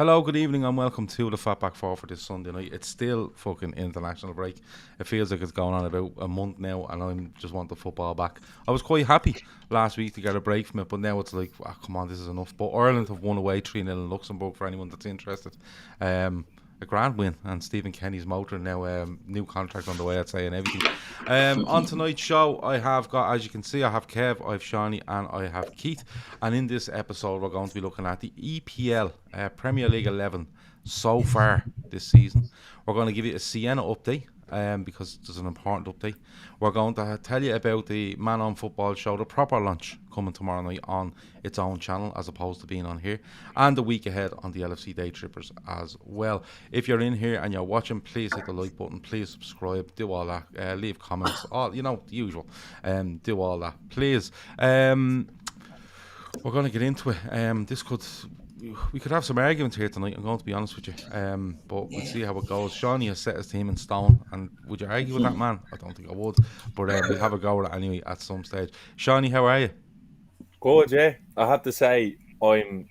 Hello, good evening, and welcome to the Fatback 4 for this Sunday night. It's still fucking international break. It feels like it's going on about a month now, and I just want the football back. I was quite happy last week to get a break from it, but now it's like, come on, this is enough. But Ireland have won away 3-0 in Luxembourg for anyone that's interested. A grand win, and Stephen Kenny's motoring now, new contract on the way, I'd say, and everything. On tonight's show, I have got, as you can see, I have Kev, I have Seany, and I have Keith. And in this episode, we're going to be looking at the EPL, Premier League 11, so far this season. We're going to give you a Sienna update, because there's an important update. We're going to tell you about the Man on Football show, the proper launch, coming tomorrow night on its own channel as opposed to being on here, and the week ahead on the LFC Daytrippers as well. If you're in here and you're watching, please hit the like button, please subscribe, do all that, leave comments, all the usual, do all that, please. We're going to get into it. We could have some arguments here tonight, I'm going to be honest with you, but we'll see how it goes. Seany has set his team in stone, and would you argue with that, man? I don't think I would, but we'll have a go at it anyway at some stage. Seany, how are you? Good, yeah. I have to say, I'm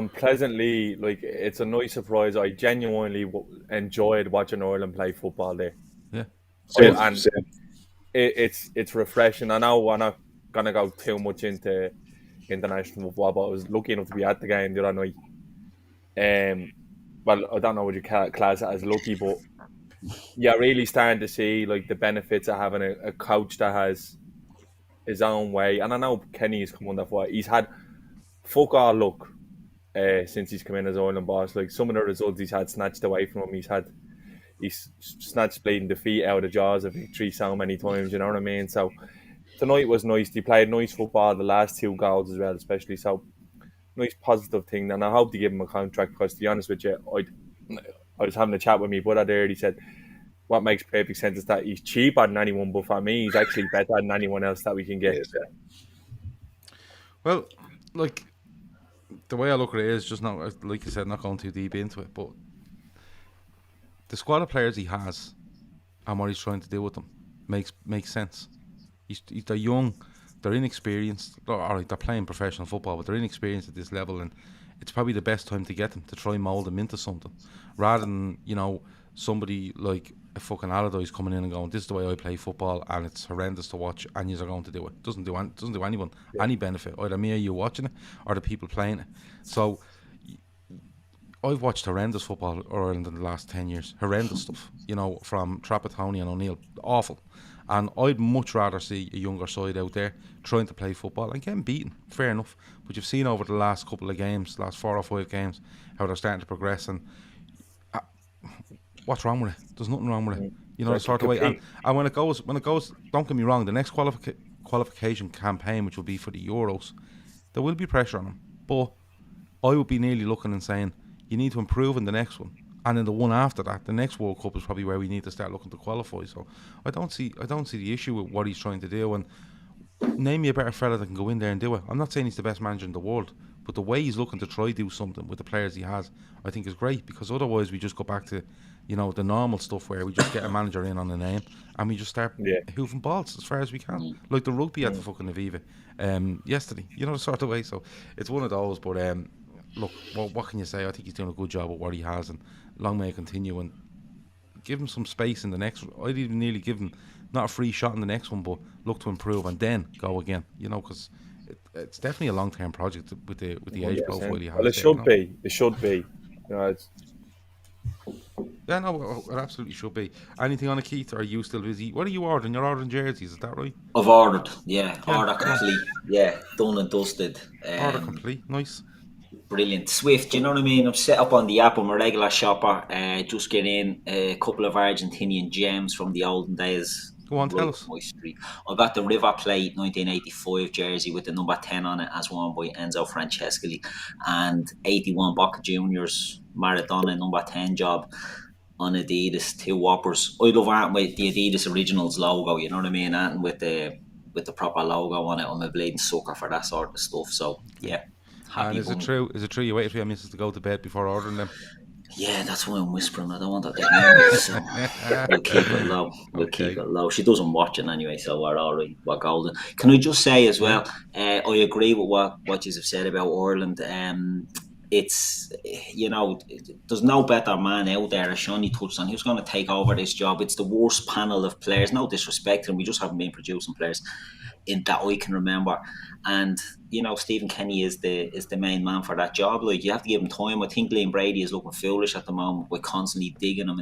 pleasantly, it's a nice surprise. I genuinely enjoyed watching Ireland play football there. Yeah. Same. It's refreshing. I know we're not going to go too much into international football, but I was lucky enough to be at the game the other night. Well, I don't know what you class it as lucky, but you're really starting to see the benefits of having a coach that has his own way. And I know Kenny's come under fire. He's had fuck all luck since he's come in as Ireland boss. Some of the results he's had snatched away from him. He's snatched bleeding defeat out of the jaws of victory so many times, you know what I mean? So tonight was nice. He played nice football, the last 2 goals as well, especially. So, nice positive thing. And I hope to give him a contract because, to be honest with you, I was having a chat with me brother there. And he said, what makes perfect sense is that he's cheaper than anyone, but for me, he's actually better than anyone else that we can get. Well, the way I look at it is just not, like you said, not going too deep into it, but the squad of players he has and what he's trying to do with them makes sense. They're young, they're inexperienced. All right, they're playing professional football, but they're inexperienced at this level, and it's probably the best time to get them, to try and mould them into something, rather than somebody like a fucking Allardyce coming in and going, "This is the way I play football, and it's horrendous to watch, and you're going to do it." Doesn't do anyone any benefit, either me or you watching it, or the people playing it. So I've watched horrendous football Ireland in the last 10 years. Horrendous stuff, from Trapattoni and O'Neill. Awful. And I'd much rather see a younger side out there trying to play football and getting beaten. Fair enough. But you've seen over the last couple of games, last 4 or 5 games, how they're starting to progress. And what's wrong with it? There's nothing wrong with it. The sort of way. And when it goes, don't get me wrong, the next qualification campaign, which will be for the Euros, there will be pressure on them. But I would be nearly looking and saying, you need to improve in the next one, and in the one after that, the next World Cup is probably where we need to start looking to qualify. So I don't see the issue with what he's trying to do. And name me a better fella that can go in there and do it. I'm not saying he's the best manager in the world, but the way he's looking to try do something with the players he has, I think is great, because otherwise we just go back to the normal stuff where we just get a manager in on a name and we just start hoofing balls as far as we can, like the rugby at the fucking Aviva yesterday. The sort of way. So it's one of those. But look, what can you say? I think he's doing a good job at what he has, and long may it continue, and give him some space in the next one. I'd even nearly give him not a free shot in the next one, but look to improve and then go again, because it's definitely a long-term project with the age profile he has. Well, it should be. It should be. Yeah, no, it absolutely should be. Anything on it, Keith? Or are you still busy? What are you ordering? You're ordering jerseys, is that right? I've ordered, order complete. Yeah, done and dusted. Order complete, nice. Brilliant. Swift, you know what I mean? I'm set up on the app. I'm a regular shopper. Just get in a couple of Argentinian gems from the olden days. Go on, tell us. I got the River Plate 1985 jersey with the number 10 on it, as worn by Enzo Francescoli, and 81 Boca Juniors Maradona number 10 job on Adidas, 2 whoppers. I love art with the Adidas Originals logo, you know what I mean? And with the proper logo on it. I'm a bleeding sucker for that sort of stuff. So yeah. And is it true you waited for your missus to go to bed before ordering them? Yeah, that's why I'm whispering. I don't want her getting angry, so we'll keep it low. Keep it low. She doesn't watch it anyway, so we're all right. We're golden. Can I just say as well, I agree with what you have said about Ireland. it's, there's no better man out there, as Shawnee touched on, who's going to take over this job. It's the worst panel of players, no disrespect to them, we just haven't been producing players in that I can remember. And Stephen Kenny is the main man for that job. Like, you have to give him time. I think Liam Brady is looking foolish at the moment. We're constantly digging him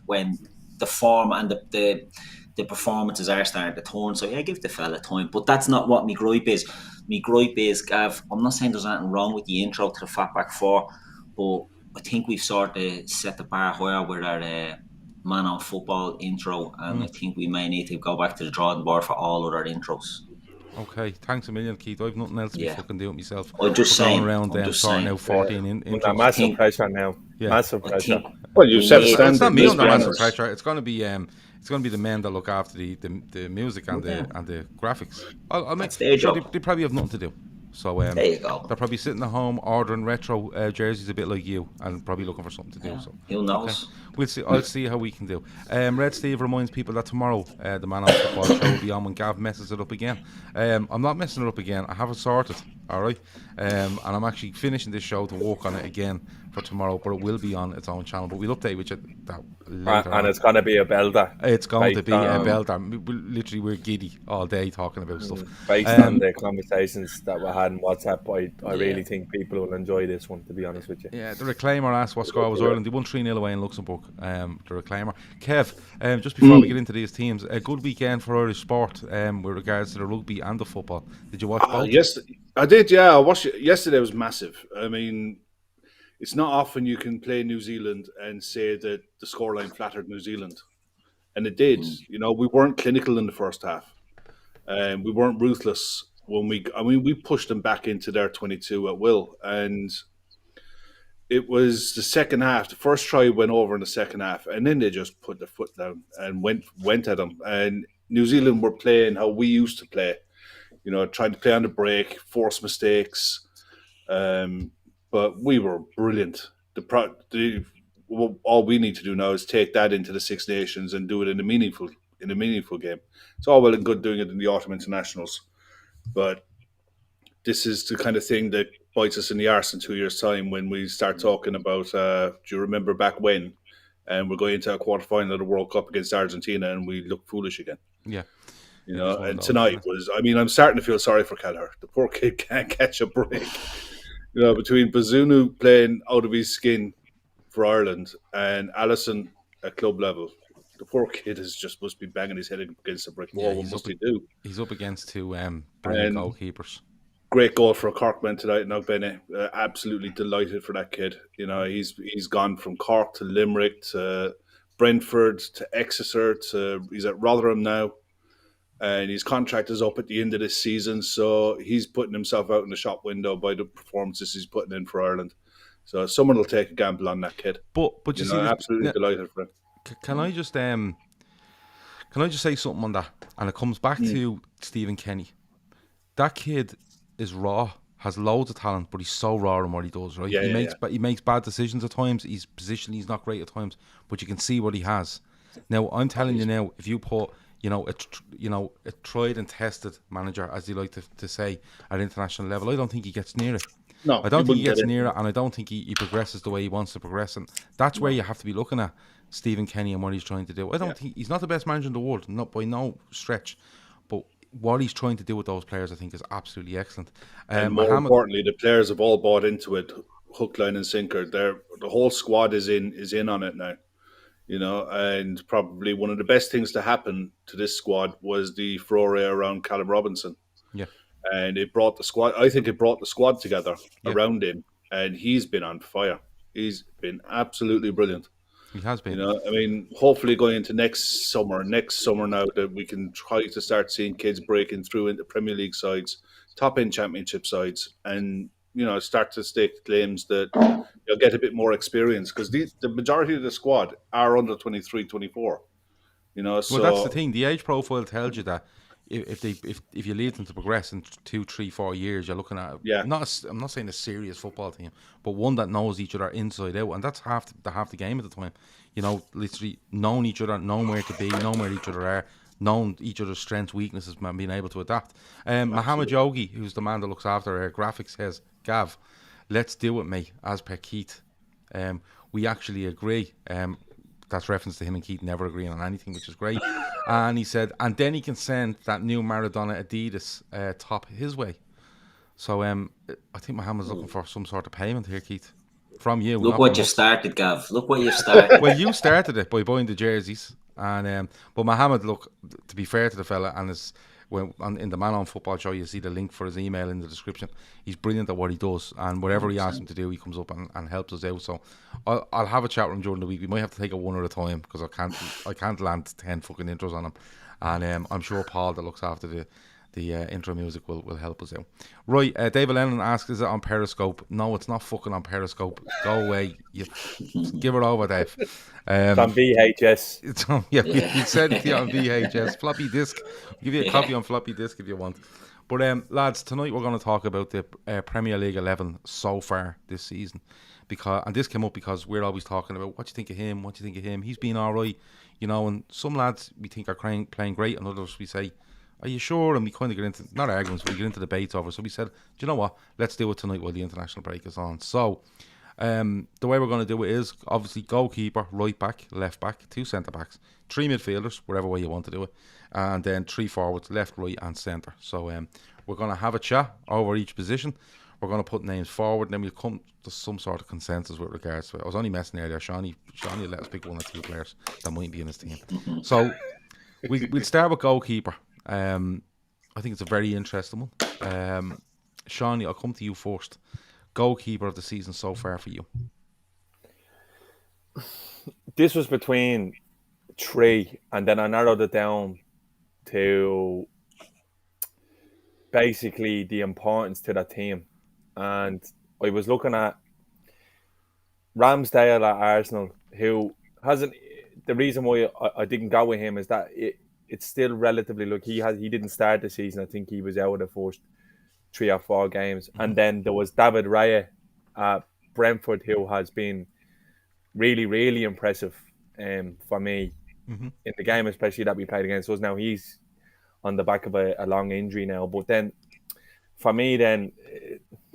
when the form and the performances are starting to turn. So yeah, give the fella time. But that's not what my gripe is. My gripe is, Gav, I'm not saying there's anything wrong with the intro to the Fatback 4, but I think we've sort of set the bar higher with our man on football intro, and I think we may need to go back to the drawing board for all other intros. Okay, thanks a million, Keith. I've nothing else to be fucking doing myself. I'm just saying. Around sorting out 14 intros. Massive pressure now. Yeah. Massive pressure. Well, you set a standard. It's not me under massive pressure. It's going to be the men that look after the music and the graphics. I'll make. They probably have nothing to do. So there you go. They're probably sitting at home ordering retro jerseys a bit like you, and probably looking for something to do. So who knows? Okay. We'll see. I'll see how we can do. Red Steve reminds people that tomorrow the Man on Football show will be on when Gav messes it up again. I'm not messing it up again. I have it sorted. All right, and I'm actually finishing this show to work on it again for tomorrow, but it will be on its own channel. But we'll update with you that later. And it's going to be a belter. It's going to be a belter. We're giddy all day talking about stuff. Based on the conversations that we had on WhatsApp, I really think people will enjoy this one, to be honest with you. Yeah, the Reclaimer asked what score was Ireland. They won 3-0 away in Luxembourg. The Reclaimer. Kev, just before we get into these teams, a good weekend for Irish sport with regards to the rugby and the football. Did you watch both? Yes, I did, yeah. I watched it. Yesterday was massive. I mean, it's not often you can play New Zealand and say that the scoreline flattered New Zealand. And it did. We weren't clinical in the first half. We weren't ruthless when we pushed them back into their 22 at will. And it was the second half. The first try went over in the second half, and then they just put their foot down and went at them. And New Zealand were playing how we used to play. Trying to play on the break, force mistakes. But we were brilliant. All we need to do now is take that into the Six Nations and do it in a meaningful game. It's all well and good doing it in the autumn internationals, but this is the kind of thing that bites us in the arse in 2 years' time when we start talking about. Do you remember back when? And we're going into a quarterfinal of the World Cup against Argentina, and we look foolish again. Yeah. And tonight was. I mean, I'm starting to feel sorry for Kelleher. The poor kid can't catch a break. Between Bazunu playing out of his skin for Ireland and Allison at club level, the poor kid must be banging his head against a brick wall. What must he do? He's up against two brilliant goalkeepers. Great goal for a Corkman tonight, Nogbene. Absolutely delighted for that kid. He's gone from Cork to Limerick to Brentford to Exeter he's at Rotherham now. And his contract is up at the end of this season, so he's putting himself out in the shop window by the performances he's putting in for Ireland. So someone will take a gamble on that kid. But you see, absolutely delighted for him. Can I just say something on that? And it comes back to Stephen Kenny. That kid is raw, has loads of talent, but he's so raw in what he does. Right? He makes bad decisions at times. He's positionally, he's not great at times, but you can see what he has. Now I'm telling you now, if you put a tried and tested manager, as you like to say, at international level, I don't think he gets near it. No, I don't think he gets near it, and I don't think he progresses the way he wants to progress. And that's where you have to be looking at Stephen Kenny and what he's trying to do. I don't think he's not the best manager in the world, not by no stretch, but what he's trying to do with those players, I think, is absolutely excellent. And more importantly, the players have all bought into it, hook, line, and sinker. The whole squad is in on it now. And probably one of the best things to happen to this squad was the foray around Callum Robinson. Yeah. And it brought the squad, I think it brought the squad together around him. And he's been on fire. He's been absolutely brilliant. He has been. Hopefully going into next summer now that we can try to start seeing kids breaking through into Premier League sides, top-end championship sides, and start to stake claims that you'll get a bit more experience, because the majority of the squad are under 23, 24. Well, that's the thing. The age profile tells you that if you lead them to progress in 2, 3, 4 years, you're looking at I'm not saying a serious football team, but one that knows each other inside out, and that's half the game at the time. Literally knowing each other, knowing where to be, knowing where each other are, knowing each other's strengths, weaknesses, and being able to adapt. Mohammed Yogi, who's the man that looks after graphics, says, Gav, let's do it, mate, as per Keith. We actually agree. That's reference to him and Keith never agreeing on anything, which is great. And he said, and then he can send that new Maradona Adidas top his way. So I think Mohammed's looking for some sort of payment here, Keith, from you. Look what you've started, Gav. Look what you've started. Well, you started it by buying the jerseys, and but Mohammed, look, to be fair to the fella, and in the Man on Football show, you see the link for his email in the description. He's brilliant at what he does, and whatever 100%. He asks him to do, he comes up and helps us out. So I'll have a chat with him during the week. We might have to take it one at a time because I can't land 10 fucking intros on him, and I'm sure Paul that looks after the intro music will help us out. Right, David Lennon asks, is it on Periscope? No, it's not fucking on Periscope. Go away. You give it over, Dave. It's on VHS. It's on, yeah, he said it on VHS. Floppy disk. I'll give you a copy on floppy disk if you want. But lads, tonight we're going to talk about the Premier League 11 so far this season. And this came up because we're always talking about what you think of him, what you think of him. He's been all right, and some lads we think are playing great, and others we say, are you sure? And we kind of get into, not arguments, but we get into debates over. So we said, do you know what? Let's do it tonight while the international break is on. So the way we're going to do it is obviously goalkeeper, right back, left back, 2 centre backs, 3 midfielders, whatever way you want to do it, and then 3 forwards, left, right, and centre. So we're going to have a chat over each position. We're going to put names forward, and then we'll come to some sort of consensus with regards to it. I was only messing earlier. Shawnee let us pick 1 or 2 players that might be in his team. So we'll start with goalkeeper. I think it's a very interesting one. Shawnee, I'll come to you first. Goalkeeper of the season so far for you. This was between 3, and then I narrowed it down to basically the importance to that team. And I was looking at Ramsdale at Arsenal, who hasn't. The reason why I didn't go with him is that it's still relatively, look, he didn't start the season. I think he was out of the first 3 or 4 games. Mm-hmm. And then there was David Raya at Brentford, who has been really, really impressive for me in the game, especially that we played against us. Now he's on the back of a long injury now. But then for me, then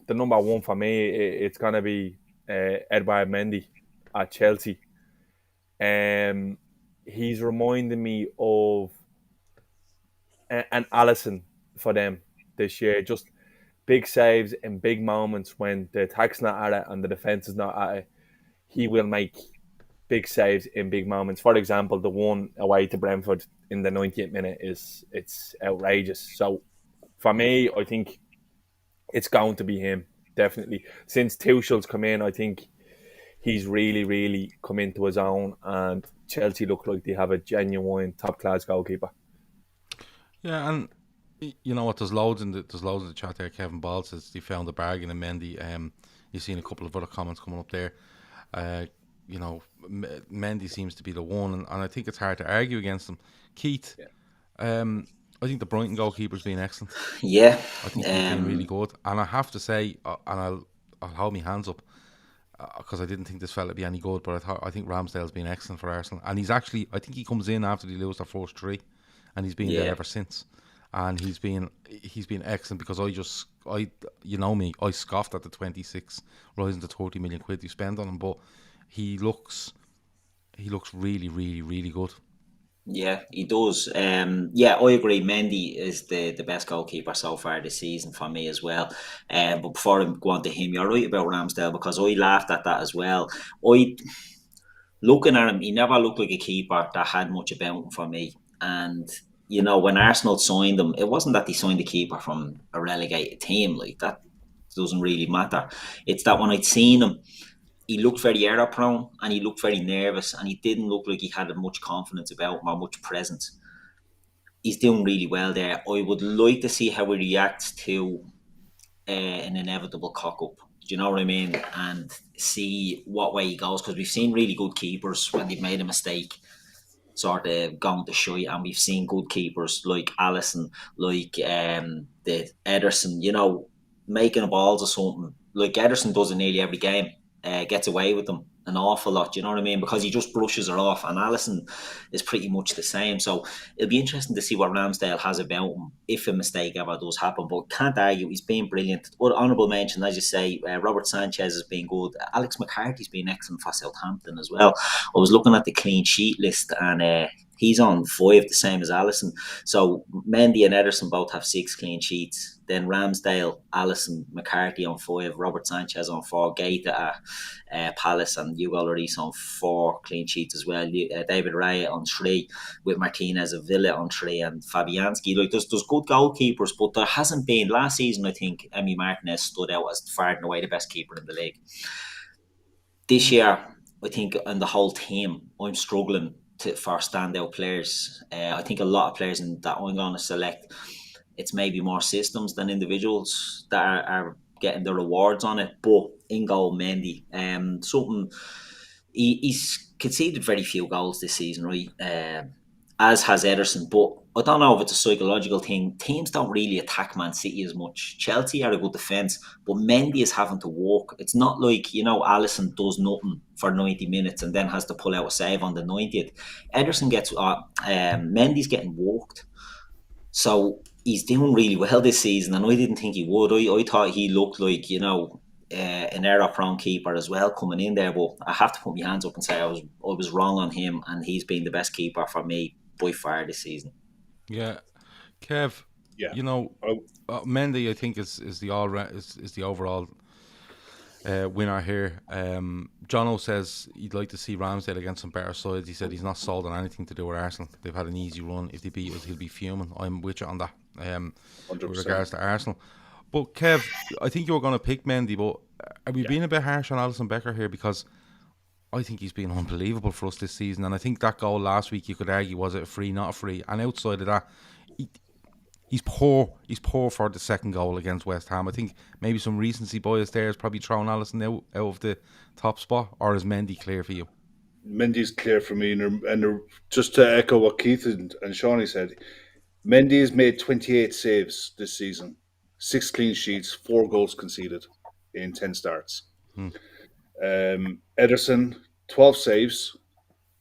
the number 1 for me, it's going to be Edouard Mendy at Chelsea. He's reminding me of an Alisson for them this year. Just big saves in big moments when the attack's not at it and the defence is not at it. He will make big saves in big moments. For example, the one away to Brentford in the 90th minute it's outrageous. So for me, I think it's going to be him, definitely. Since Tuchel's come in, I think he's really, really come into his own, and Chelsea look like they have a genuine top-class goalkeeper. Yeah, and you know what? There's loads in the chat there. Kevin Ball says he found a bargain in Mendy. You've seen a couple of other comments coming up there. Mendy seems to be the one, and I think it's hard to argue against him. Keith, I think the Brighton goalkeeper's been excellent. Yeah, I think he's been really good, and I have to say, and I'll hold my hands up because I didn't think this fella would be any good, but I think Ramsdale's been excellent for Arsenal, and I think he comes in after they lose their first 3, and he's been there ever since, and he's been excellent because I you know me, I scoffed at the 26 rising to 30 million quid you spend on him, but he looks really, really, really good. Yeah, he does. I agree. Mendy is the best goalkeeper so far this season for me as well. But before I go on to him, you're right about Ramsdale because I laughed at that as well. Looking at him, he never looked like a keeper that had much about him for me. And when Arsenal signed him, it wasn't that they signed a keeper from a relegated team. Like that doesn't really matter. It's that when I'd seen him, he looked very error prone and he looked very nervous and he didn't look like he had much confidence about him or much presence. He's doing really well there. I would like to see how he reacts to an inevitable cock-up. Do you know what I mean? And see what way he goes, because we've seen really good keepers when they've made a mistake sort of gone to shite, and we've seen good keepers like Alisson, like the Ederson, making balls or something. Like Ederson does in nearly every game. Gets away with them an awful lot, do you know what I mean? Because he just brushes her off, and Alisson is pretty much the same. So it'll be interesting to see what Ramsdale has about him if a mistake ever does happen. But can't argue, he's been brilliant. Honourable mention, as you say, Robert Sanchez has been good. Alex McCarthy's been excellent for Southampton as well. I was looking at the clean sheet list, and he's on 5, the same as Alisson. So Mendy and Ederson both have 6 clean sheets. Then Ramsdale, Alisson, McCarthy on 5, Robert Sanchez on 4, Gaeta at Palace, and Hugo Lloris on 4 clean sheets as well. David Raya on 3, with Martinez of Villa on 3, and Fabianski. Like there's good goalkeepers, but there hasn't been. Last season, I think Emi Martinez stood out as far and away the best keeper in the league. This year, I think, and the whole team, I'm struggling for standout players. I think a lot of players that I'm going to select, it's maybe more systems than individuals that are getting the rewards on it. But in goal, Mendy, he's conceded very few goals this season, right? As has Ederson. But I don't know if it's a psychological thing. Teams don't really attack Man City as much. Chelsea are a good defence, but Mendy is having to walk. It's not like, Alisson does nothing for 90 minutes and then has to pull out a save on the 90th. Ederson gets, Mendy's getting walked. So he's doing really well this season, and I didn't think he would. I thought he looked like, an error-prone keeper as well coming in there, but I have to put my hands up and say I was wrong on him, and he's been the best keeper for me by far this season. Yeah, Kev. Yeah, Mendy, I think is the overall winner here. Jono says he'd like to see Ramsdale against some better sides. He said he's not sold on anything to do with Arsenal. They've had an easy run. If they beat us, he'll be fuming. I'm with you on that. With regards to Arsenal. But Kev, I think you were going to pick Mendy, but are we being a bit harsh on Alisson Becker here? Because I think he's been unbelievable for us this season, and I think that goal last week, you could argue, was it a free, not a free? And outside of that, he's poor. He's poor for the second goal against West Ham. I think maybe some recency bias there is probably throwing Alisson out of the top spot, or is Mendy clear for you? Mendy's clear for me, and just to echo what Keith and Shawnee said, Mendy has made 28 saves this season, 6 clean sheets, 4 goals conceded in 10 starts. Ederson, 12 saves,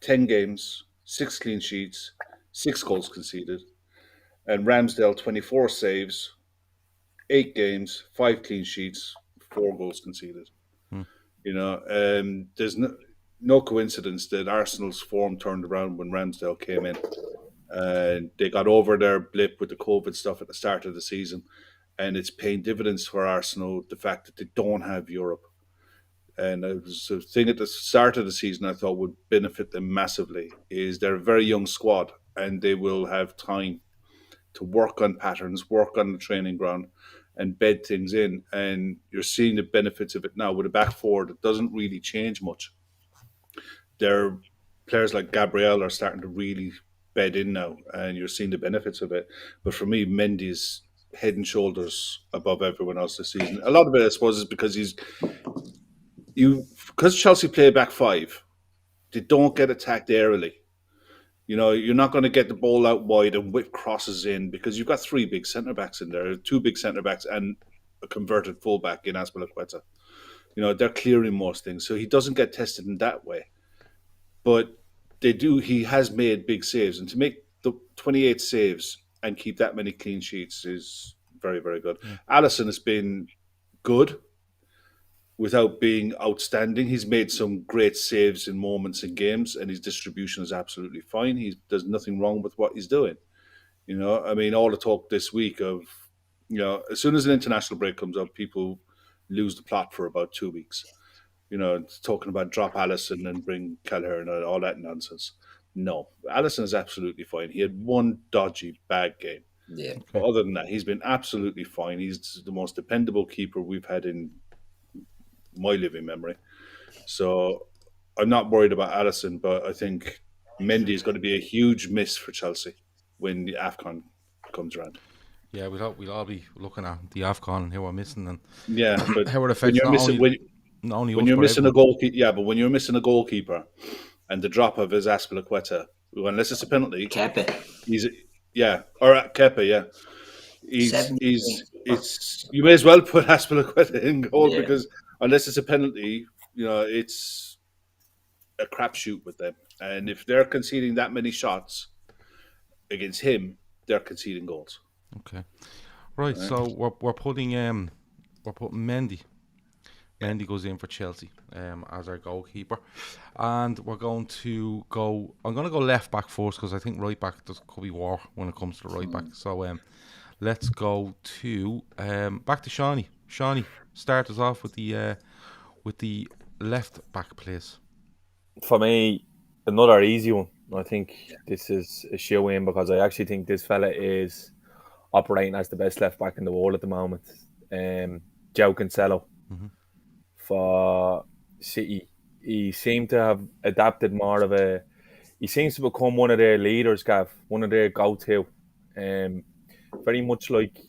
10 games, 6 clean sheets, 6 goals conceded. And Ramsdale, 24 saves, 8 games, 5 clean sheets, 4 goals conceded. There's no coincidence that Arsenal's form turned around when Ramsdale came in. They got over their blip with the COVID stuff at the start of the season, and it's paying dividends for Arsenal, the fact that they don't have Europe. And it was a thing at the start of the season I thought would benefit them massively, is they're a very young squad, and they will have time to work on patterns, work on the training ground, and bed things in. And you're seeing the benefits of it now with a back four that doesn't really change much. Their players like Gabriel are starting to really bed in now, and you're seeing the benefits of it. But for me, Mendy's head and shoulders above everyone else this season. A lot of it, I suppose, is because because Chelsea play back 5, they don't get attacked aerially. You're not going to get the ball out wide and whip crosses in, because you've got 3 big centre-backs in there, 2 big centre-backs and a converted fullback in Azpilicueta. They're clearing most things, so he doesn't get tested in that way. But he has made big saves, and to make the 28 saves and keep that many clean sheets is very, very good. Alisson has been good without being outstanding. He's made some great saves in moments in games, and his distribution is absolutely fine. There's nothing wrong with what he's doing. All the talk this week of, as soon as an international break comes up, people lose the plot for about 2 weeks. Talking about drop Alisson and bring Kelleher and all that nonsense. No, Alisson is absolutely fine. He had one dodgy, bad game. Yeah. But other than that, he's been absolutely fine. He's the most dependable keeper we've had in my living memory. So I'm not worried about Alisson, but I think Mendy is going to be a huge miss for Chelsea when the AFCON comes around. Yeah, we'll all be looking at the AFCON and who we're missing, and but how it affects when you're missing a goalkeeper. Yeah, but when you're missing a goalkeeper and the drop of his Azpilicueta, unless it's a penalty, Kepa. Or Kepa, yeah. You may as well put Azpilicueta in goal, because unless it's a penalty, it's a crapshoot with them. And if they're conceding that many shots against him, they're conceding goals. Okay. Right. So we're putting Mendy. Mendy goes in for Chelsea as our goalkeeper, and we're going to go. I'm going to go left back first because I think right back could be war when it comes to right back. So let's go to back to Seany. Seany, start us off with the left back, please. For me, another easy one. I think this is a shoe in because I actually think this fella is operating as the best left back in the world at the moment. Joe Cancelo for City. He seemed to have adapted more of a. He seems to become one of their leaders, Gav, one of their go-to. Very much like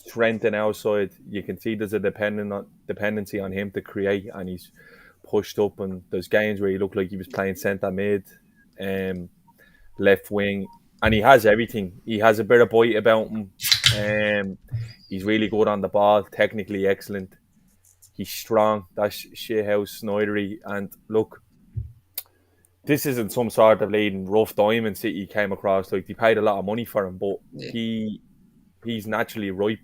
Trent on our side, you can see there's a dependency on him to create, and he's pushed up. And there's games where he looked like he was playing centre mid, left wing, and he has everything. He has a bit of bite about him. He's really good on the ball, technically excellent. He's strong. That's shithouse snidery. And look, this isn't some sort of leading rough diamond City came across. Like, they paid a lot of money for him, but he's naturally right.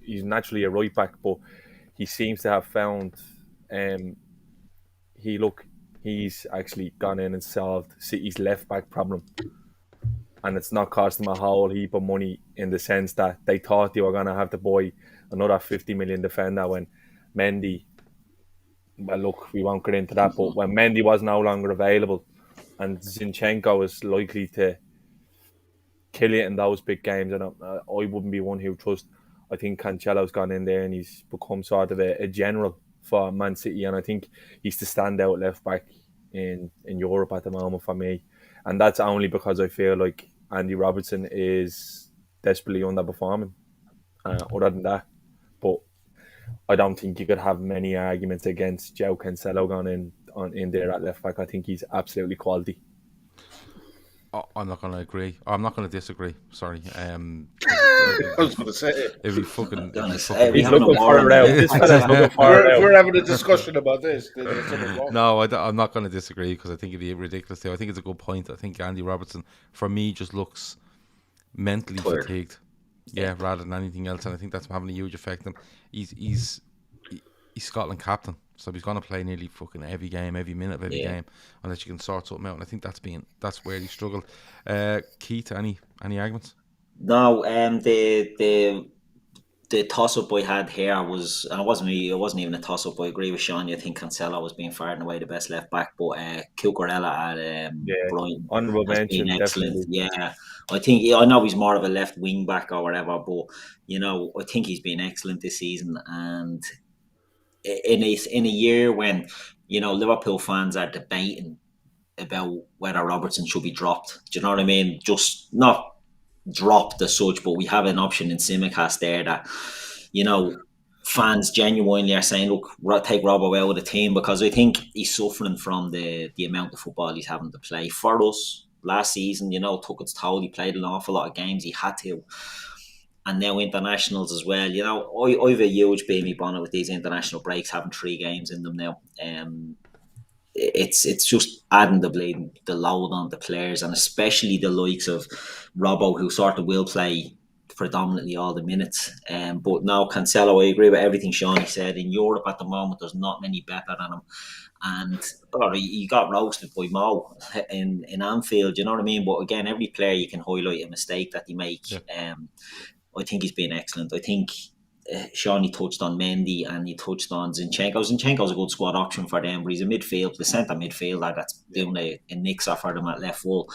He's naturally a right back, but he seems to have found. He's actually gone in and solved City's left back problem, and it's not cost them a whole heap of money in the sense that they thought they were going to have to buy another 50 million defender when Mendy. Well, look, we won't get into that, but when Mendy was no longer available, and Zinchenko is likely to kill it in those big games, and I wouldn't be one who trust. I think Cancelo's gone in there and he's become sort of a general for Man City, and I think he's the standout left back in Europe at the moment for me, and that's only because I feel like Andy Robertson is desperately underperforming. Other than that, but I don't think you could have many arguments against Joe Cancelo going in there at left back. I think he's absolutely quality. I'm not going to agree. I'm not going to disagree. Sorry. I was going to say it. If we fucking, He's looking far around. This fella's looking far around. We're having a discussion about this. No, I'm not going to disagree because I think it'd be ridiculous too. I think it's a good point. I think Andy Robertson, for me, just looks mentally fatigued. Yeah, rather than anything else, and I think that's having a huge effect on him. He's Scotland captain, so he's going to play nearly fucking every game, every minute of every game, unless you can sort something out. And I think that's where he struggled. Keith, any arguments? No, the toss-up I had here was, and it wasn't even a toss-up. I agree with Sean. I think Cancelo was being far and away the best left back, but Cucurella at Brighton honourable mention, excellent. definitely. Yeah, I know he's more of a left wing back or whatever, but I think he's been excellent this season. And in a year when Liverpool fans are debating about whether Robertson should be dropped, do you know what I mean? Just not dropped as such, but we have an option in Simicast there that fans genuinely are saying, look, take Robbo out of the team, because I think he's suffering from the amount of football he's having to play. For us last season, took its toll. He played an awful lot of games, he had to, and now internationals as well. I have a huge baby bonnet with these international breaks, having 3 games in them now. It's just adding the load on the players, and especially the likes of Robbo, who sort of will play predominantly all the minutes. But now Cancelo, I agree with everything Seany said. In Europe at the moment, there's not many better than him, and he got roasted by Mo in Anfield. You know what I mean? But again, every player you can highlight a mistake that they make. Yeah. I think he's been excellent. I think Seany touched on Mendy and he touched on Zinchenko. Zinchenko's a good squad option for them, but he's the centre midfielder that's doing a mixer for them at left full.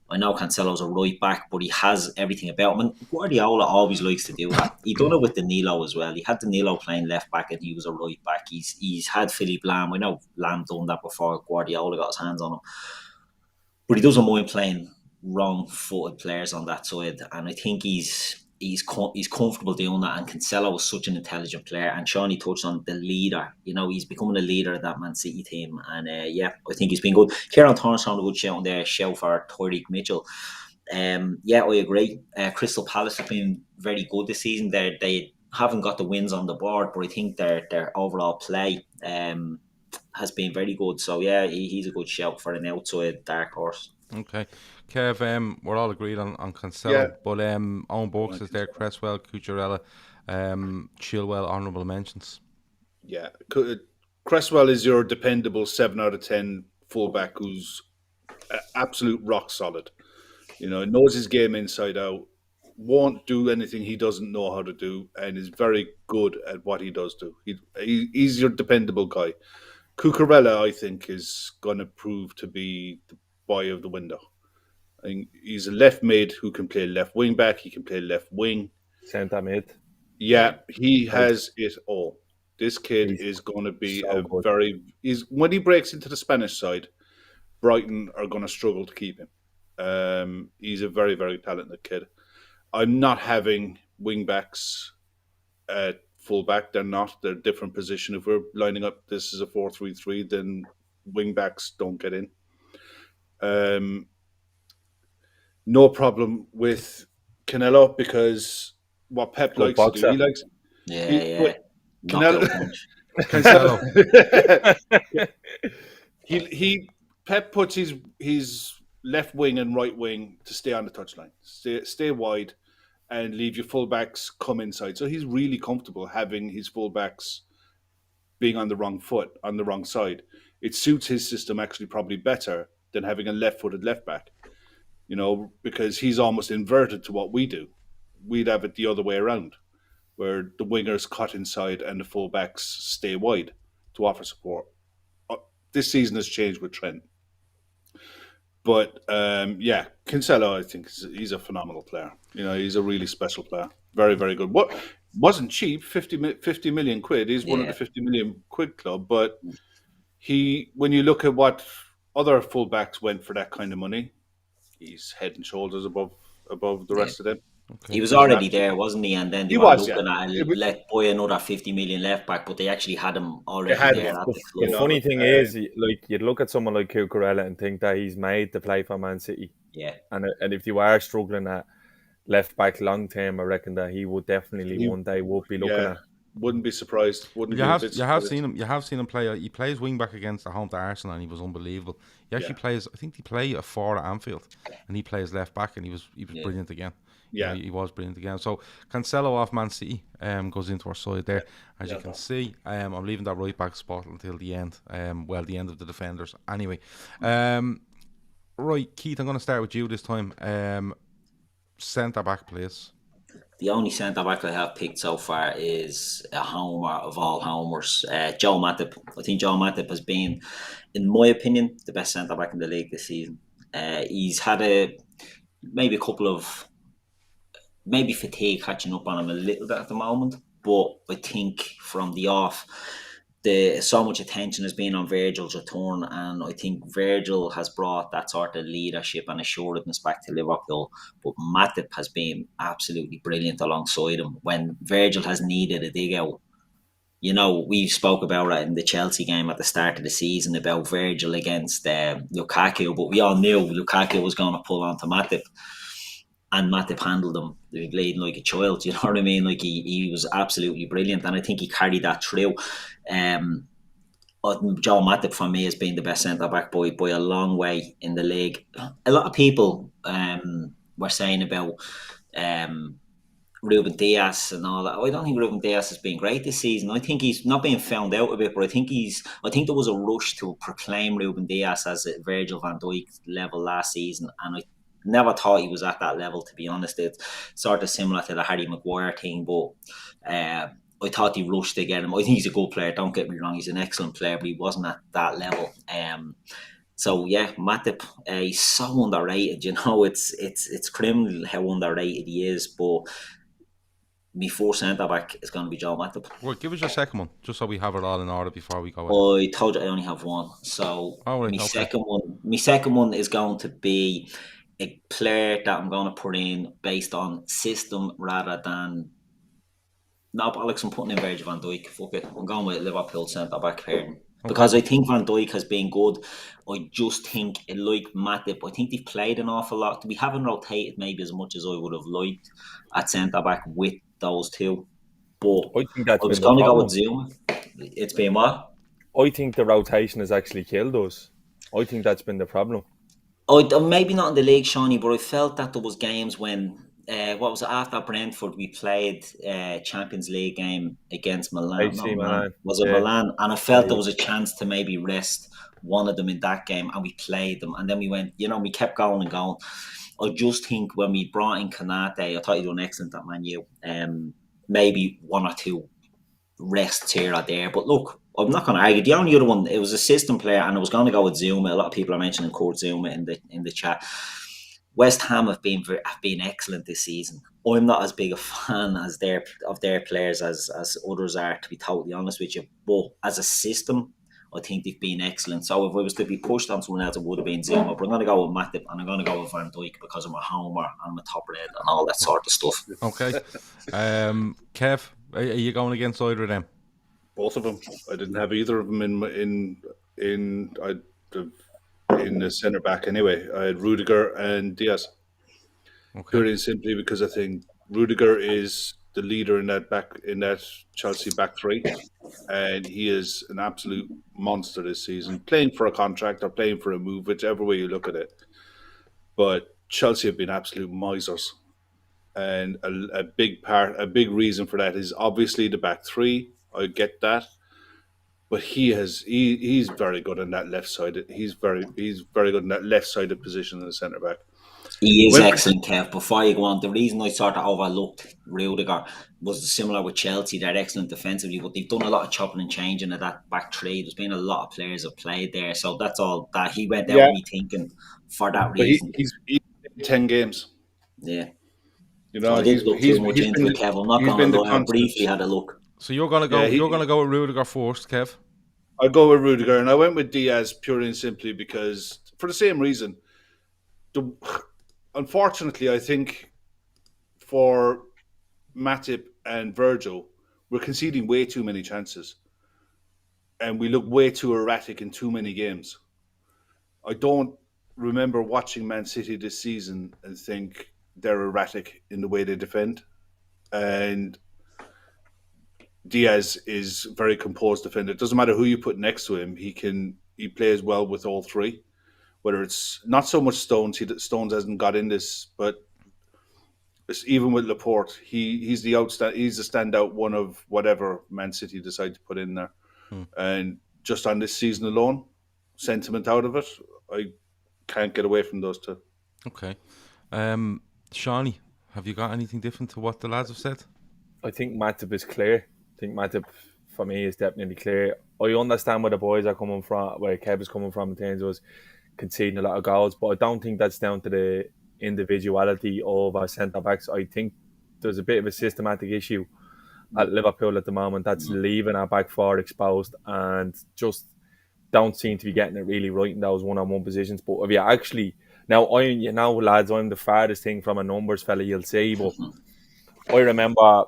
I know Cancelo's a right back, but he has everything about him. And Guardiola always likes to do that. He done it with Danilo as well. He had Danilo playing left back and he was a right back. He's had Philippe Lam. I know Lam done that before Guardiola got his hands on him. But he doesn't mind playing wrong-footed players on that side. And I think he's comfortable doing that, and Cancelo was such an intelligent player. And Seany touched on the leader. He's becoming a leader of that Man City team, and I think he's been good. Kieran Thorne's found a good shout on there, shout for Tyreek Mitchell. I agree. Crystal Palace have been very good this season. They haven't got the wins on the board, but I think their overall play has been very good. So yeah, he's a good shout for an outside dark horse. Okay. Kev, we're all agreed on Cancelo, Yeah. but Owen Burks is there, Cresswell, Cucurella, Chilwell, honourable mentions. Yeah, Cresswell is your dependable 7 out of 10 fullback who's absolute rock solid. You know, knows his game inside out, won't do anything he doesn't know how to do, and is very good at what he does do. He's your dependable guy. Cucurella, I think, is going to prove to be the boy of the window. I think he's a left mid who can play left wing back. He can play left wing. Centre mid. Yeah, he has it all. This kid He's is going to be so good. when he breaks into the Spanish side, Brighton are going to struggle to keep him. He's a very, very talented kid. I'm not having wing backs at fullback. They're not. They're a different position. If we're lining up this is a 4-3-3, then wing backs don't get in. No problem with Canelo because what Pep Good likes to do, he boxer. likes Yeah. Canelo. Cancelo. he Pep puts his left wing and right wing to stay on the touchline, stay wide, and leave your fullbacks come inside. So he's really comfortable having his fullbacks being on the wrong foot, on the wrong side. It suits his system actually probably better than having a left-footed left back. You know, because he's almost inverted to what we do. We'd have it the other way around, where the wingers cut inside and the fullbacks stay wide to offer support. This season has changed with Trent. But Cancelo, I think he's a phenomenal player. You know, he's a really special player. Very, very good. What wasn't cheap, 50 million quid. He's one of the 50 million quid club. But when you look at what other fullbacks went for that kind of money, he's head and shoulders above the rest of them. Okay. He was already there, wasn't he? And then they were looking at let buy another 50 million left back, but they actually had him already there. The funny thing is, like you'd look at someone like Cucurella and think that he's made to play for Man City. Yeah. And if you are struggling at left back long term, I reckon that he would definitely one day would be looking at. Wouldn't be surprised. You have seen him. You have seen him play. He plays wing back against the home to Arsenal, and he was unbelievable. He actually plays. I think he played a 4 at Anfield, and he plays left back, and he was brilliant again. Yeah, he was brilliant again. So Cancelo off Man City goes into our side there, as you can see. I'm leaving that right back spot until the end. The end of the defenders. Anyway, right, Keith, I'm going to start with you this time. Centre back, please. The only centre-back I have picked so far is a homer of all homers, Joe Matip. I think Joe Matip has been, in my opinion, the best centre-back in the league this season. He's had maybe a couple of, maybe fatigue catching up on him a little bit at the moment, but I think from the off, so much attention has been on Virgil's return, and I think Virgil has brought that sort of leadership and assuredness back to Liverpool. But Matip has been absolutely brilliant alongside him when Virgil has needed a dig out. You know, we spoke about it in the Chelsea game at the start of the season about Virgil against Lukaku, but we all knew Lukaku was going to pull onto Matip. And Matip handled him bleeding like a child, you know what I mean? Like he was absolutely brilliant, and I think he carried that through. Joe Matip for me has been the best centre back by a long way in the league. A lot of people were saying about Ruben Dias and all that. I don't think Ruben Dias has been great this season. I think he's not being found out a bit, but I think there was a rush to proclaim Ruben Dias as a Virgil van Dijk level last season, and I never thought he was at that level, to be honest. It's sort of similar to the Harry Maguire thing, but I thought he rushed to get him. I think he's a good player, don't get me wrong, he's an excellent player, but he wasn't at that level. So yeah, Matip, he's so underrated, you know, it's criminal how underrated he is, but before centre-back is going to be Joe Matip. Well, give us your second one, just so we have it all in order before we go. I told you I only have one, so my second one is going to be a player that I'm going to put in based on system rather than... No, Alex, I'm putting in Virgil van Dijk. Fuck it. I'm going with Liverpool centre-back here. Because I think Van Dijk has been good. I just think, like Matip, I think they've played an awful lot. We haven't rotated maybe as much as I would have liked at centre-back with those two. But I was going to go with Zuma. It's been what? I think the rotation has actually killed us. I think that's been the problem. Maybe not in the league, Shawnee, but I felt that there was games when, what was it, after Brentford, we played Champions League game against Milan. Not AC Milan. Milan. Was it Yeah. Milan? And I felt there was a chance to maybe rest one of them in that game, and we played them. And then we went, we kept going and going. I just think when we brought in Kanate, I thought he done excellent at Man U. Maybe one or two rests here or there. But look, I'm not going to argue. The only other one, it was a system player, and I was going to go with Zuma. A lot of people are mentioning Kurt Zuma in the chat. West Ham have been excellent this season. I'm not as big a fan as of their players as others are, to be totally honest with you. But as a system, I think they've been excellent. So if I was to be pushed on someone else, it would have been Zuma. But I'm going to go with Matip and I'm going to go with Van Dijk because I'm a homer and I'm a top red and all that sort of stuff. Okay. Kev, are you going against either of them? Both of them. I didn't have either of them in the centre back anyway. I had Rudiger and Diaz. Okay. Purely and simply because I think Rudiger is the leader in that Chelsea back three, and he is an absolute monster this season, playing for a contract or playing for a move, whichever way you look at it. But Chelsea have been absolute misers, and a big reason for that is obviously the back three. I get that, but he's very good on that left side. He's very good in that left sided position in the centre back. He is excellent, Kev. Before you go on, the reason I sort of overlooked Rudiger was similar with Chelsea. They're excellent defensively, but they've done a lot of chopping and changing of that back three. There's been a lot of players have played there, so that's all that he went out me thinking for that reason. He's 10 games. Yeah. So I didn't look too much into it, Kev. I'm not going to lie. I briefly had a look. So you're going to go. You're going to go with Rudiger first, Kev. I'll go with Rudiger, and I went with Diaz purely and simply because, for the same reason. Unfortunately, I think for Matip and Virgil, we're conceding way too many chances, and we look way too erratic in too many games. I don't remember watching Man City this season and think they're erratic in the way they defend, and Diaz is a very composed defender. It doesn't matter who you put next to him; he plays well with all three. Whether it's not so much Stones, Stones hasn't got in this, but it's even with Laporte, he's the standout one of whatever Man City decide to put in there. And just on this season alone, sentiment out of it, I can't get away from those two. Okay. Shawnee, have you got anything different to what the lads have said? I think Matip is clear. I think Matip, for me, is definitely clear. I understand where the boys are coming from, where Kev is coming from in terms of conceding a lot of goals, but I don't think that's down to the individuality of our centre-backs. I think there's a bit of a systematic issue at Liverpool at the moment that's leaving our back four exposed and just don't seem to be getting it really right in those one-on-one positions. But if you actually... Now, lads, I'm the farthest thing from a numbers fella, you'll see, but I remember...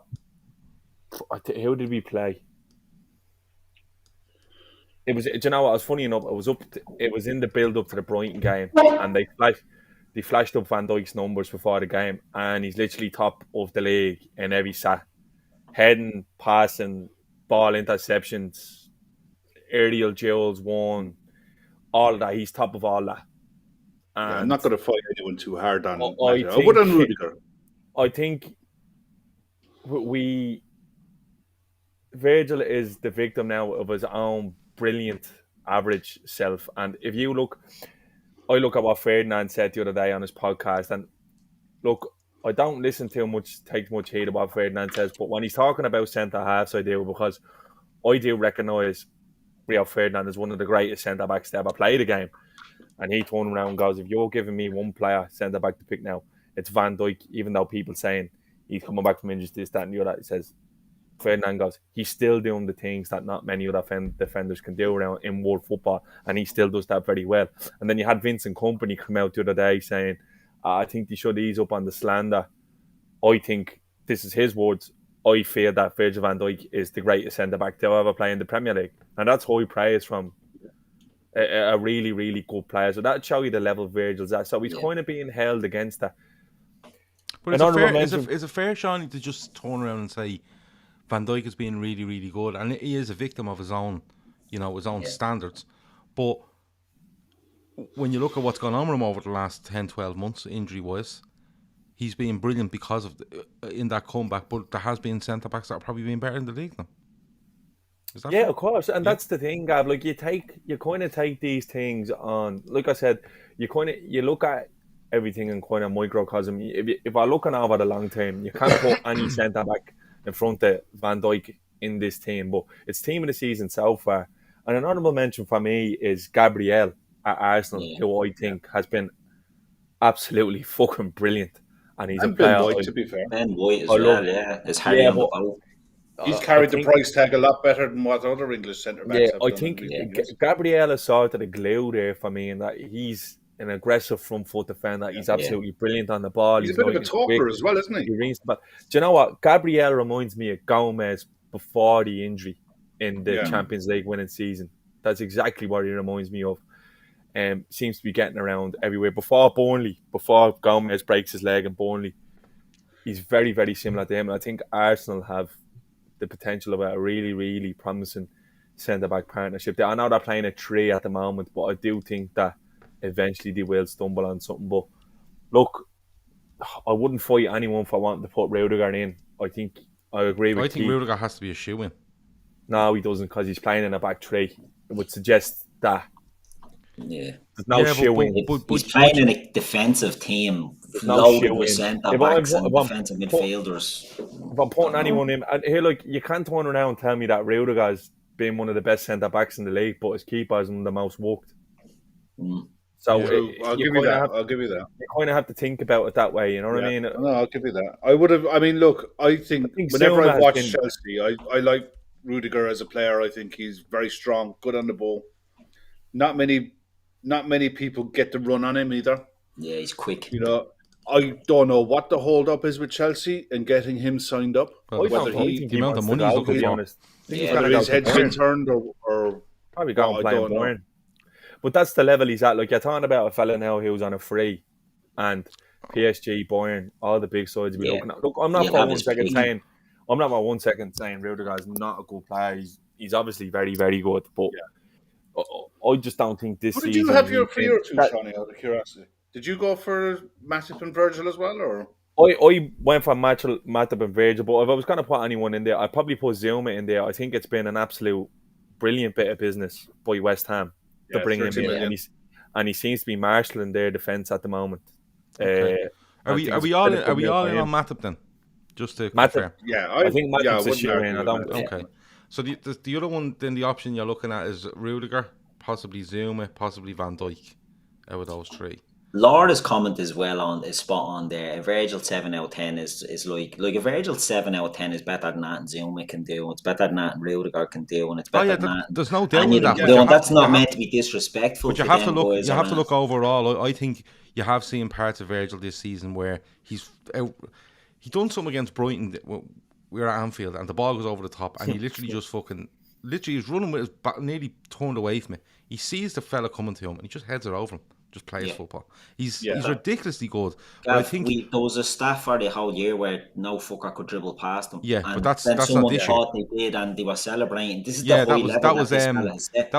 Who did we play? It was, it was funny enough. It was in the build up to the Brighton game, and they flashed up Van Dijk's numbers before the game, and he's literally top of the league in every stat, heading, passing, ball interceptions, aerial duels won, all of that. He's top of all that. And I'm not going to fight anyone too hard on. I would on Rudiger. I think Virgil is the victim now of his own brilliant average self. And if you look, I look at what Ferdinand said the other day on his podcast, and look, I don't take much heed of what Ferdinand says, but when he's talking about centre halves, I do, because I do recognise Rio Ferdinand as one of the greatest centre backs to ever play the game. And he turned around and goes, if you're giving me one player centre back to pick now, it's Van Dijk, even though people saying he's coming back from injuries, this, that, and the other. He says, Ferdinand goes, he's still doing the things that not many other defenders can do around in world football, and he still does that very well. And then you had Vincent Kompany come out the other day saying, I think they should ease up on the slander. I think, this is his words, I fear that Virgil van Dijk is the greatest centre-back to ever play in the Premier League. And that's high praise from a really, really good player. So that'll show you the level Virgil's at. So he's kind of being held against that. But is it fair, Shawnee, to just turn around and say Van Dijk is being really, really good, and he is a victim of his own his own standards. But when you look at what's gone on with him over the last 10, 12 months, injury-wise, he's been brilliant because of in that comeback. But there has been centre-backs that have probably been better in the league now. Is that fair? Of course, and that's the thing, Gav. Like you kind of take these things on. Like I said, you look at everything in kind of microcosm. If I'm looking over the long term, you can't put any centre back in front of Van Dijk in this team. But it's team of the season so far. And an honourable mention for me is Gabriel at Arsenal, who I think has been absolutely fucking brilliant. And he's a player. Ben White, to be fair. Ben White as well, It's Harry on the boat. He's carried the price tag a lot better than what other English centre-backs have done. I think Gabriel is sort of the glue there for me, in that he's an aggressive front foot defender. He's absolutely brilliant on the ball. He's a bit of a talker as well, isn't he? But do you know what? Gabriel reminds me of Gomez before the injury in the Champions League winning season. That's exactly what he reminds me of. Seems to be getting around everywhere. Before Gomez breaks his leg in Burnley, he's very, very similar to him. And I think Arsenal have the potential of a really, really promising centre-back partnership. I know they're playing a 3 at the moment, but I do think that eventually they will stumble on something. But look, I wouldn't fight anyone for wanting to put Rudiger in. I agree with you. I think Rudiger has to be a shoe-in. No, he doesn't, because he's playing in a back 3. It would suggest that. Yeah. There's no shoe-in. He's playing in a defensive team, loaded with centre-backs and defensive midfielders. If I'm putting anyone in, and here, like, you can't turn around and tell me that Rudiger's been one of the best centre-backs in the league, but his keeper is one of the most worked. So I'll give you that. You kind of have to think about it that way, you know what I mean? No, I'll give you that. I think whenever I watch Chelsea, I like Rudiger as a player. I think he's very strong, good on the ball. Not many people get the run on him either. Yeah, he's quick. I don't know what the hold up is with Chelsea and getting him signed up. Whether the amount of money he's looking for. Whether his head's been turned or probably go and play in Bayern. But that's the level he's at. Like, you're talking about a fella now who's on a free, and PSG, Bayern, all the big sides will be looking at. Look, I'm not for 1 second saying Rudiger's not a good player. He's obviously very, very good, but I just don't think this season. Did you have your free or two, Shawnee, out of curiosity? Did you go for Matip and Virgil as well, or? I went for Matip and Virgil, but if I was going to put anyone in there, I'd probably put Zuma in there. I think it's been an absolute brilliant bit of business by West Ham to bring him in, and he seems to be marshalling their defence at the moment. Okay. Are we all in on Matip then? Just to confirm. I think Matip's a shoe-in. Okay. So the other one, then the option you're looking at is Rudiger, possibly Zuma, possibly Van Dijk. Out of those 3. Laura's comment is spot on there. A Virgil 7 out of 10 is like a Virgil 7 out of 10 is better than that, and Zuma can do. It's better than that, and Rudiger can do, and it's better than that. There's no doubt in that. That's not meant to be disrespectful. But you have to look. You have to look overall. I think you have seen parts of Virgil this season where he done something against Brighton. We were at Anfield, and the ball goes over the top, and he literally just he's running with his back nearly turned away from it. He sees the fella coming to him, and he just heads it over him. Just plays football. He's ridiculously good. But I think there was a stat for the whole year where no fucker could dribble past him. Yeah, and but that's not the issue. Thought they did, and they were celebrating. This is that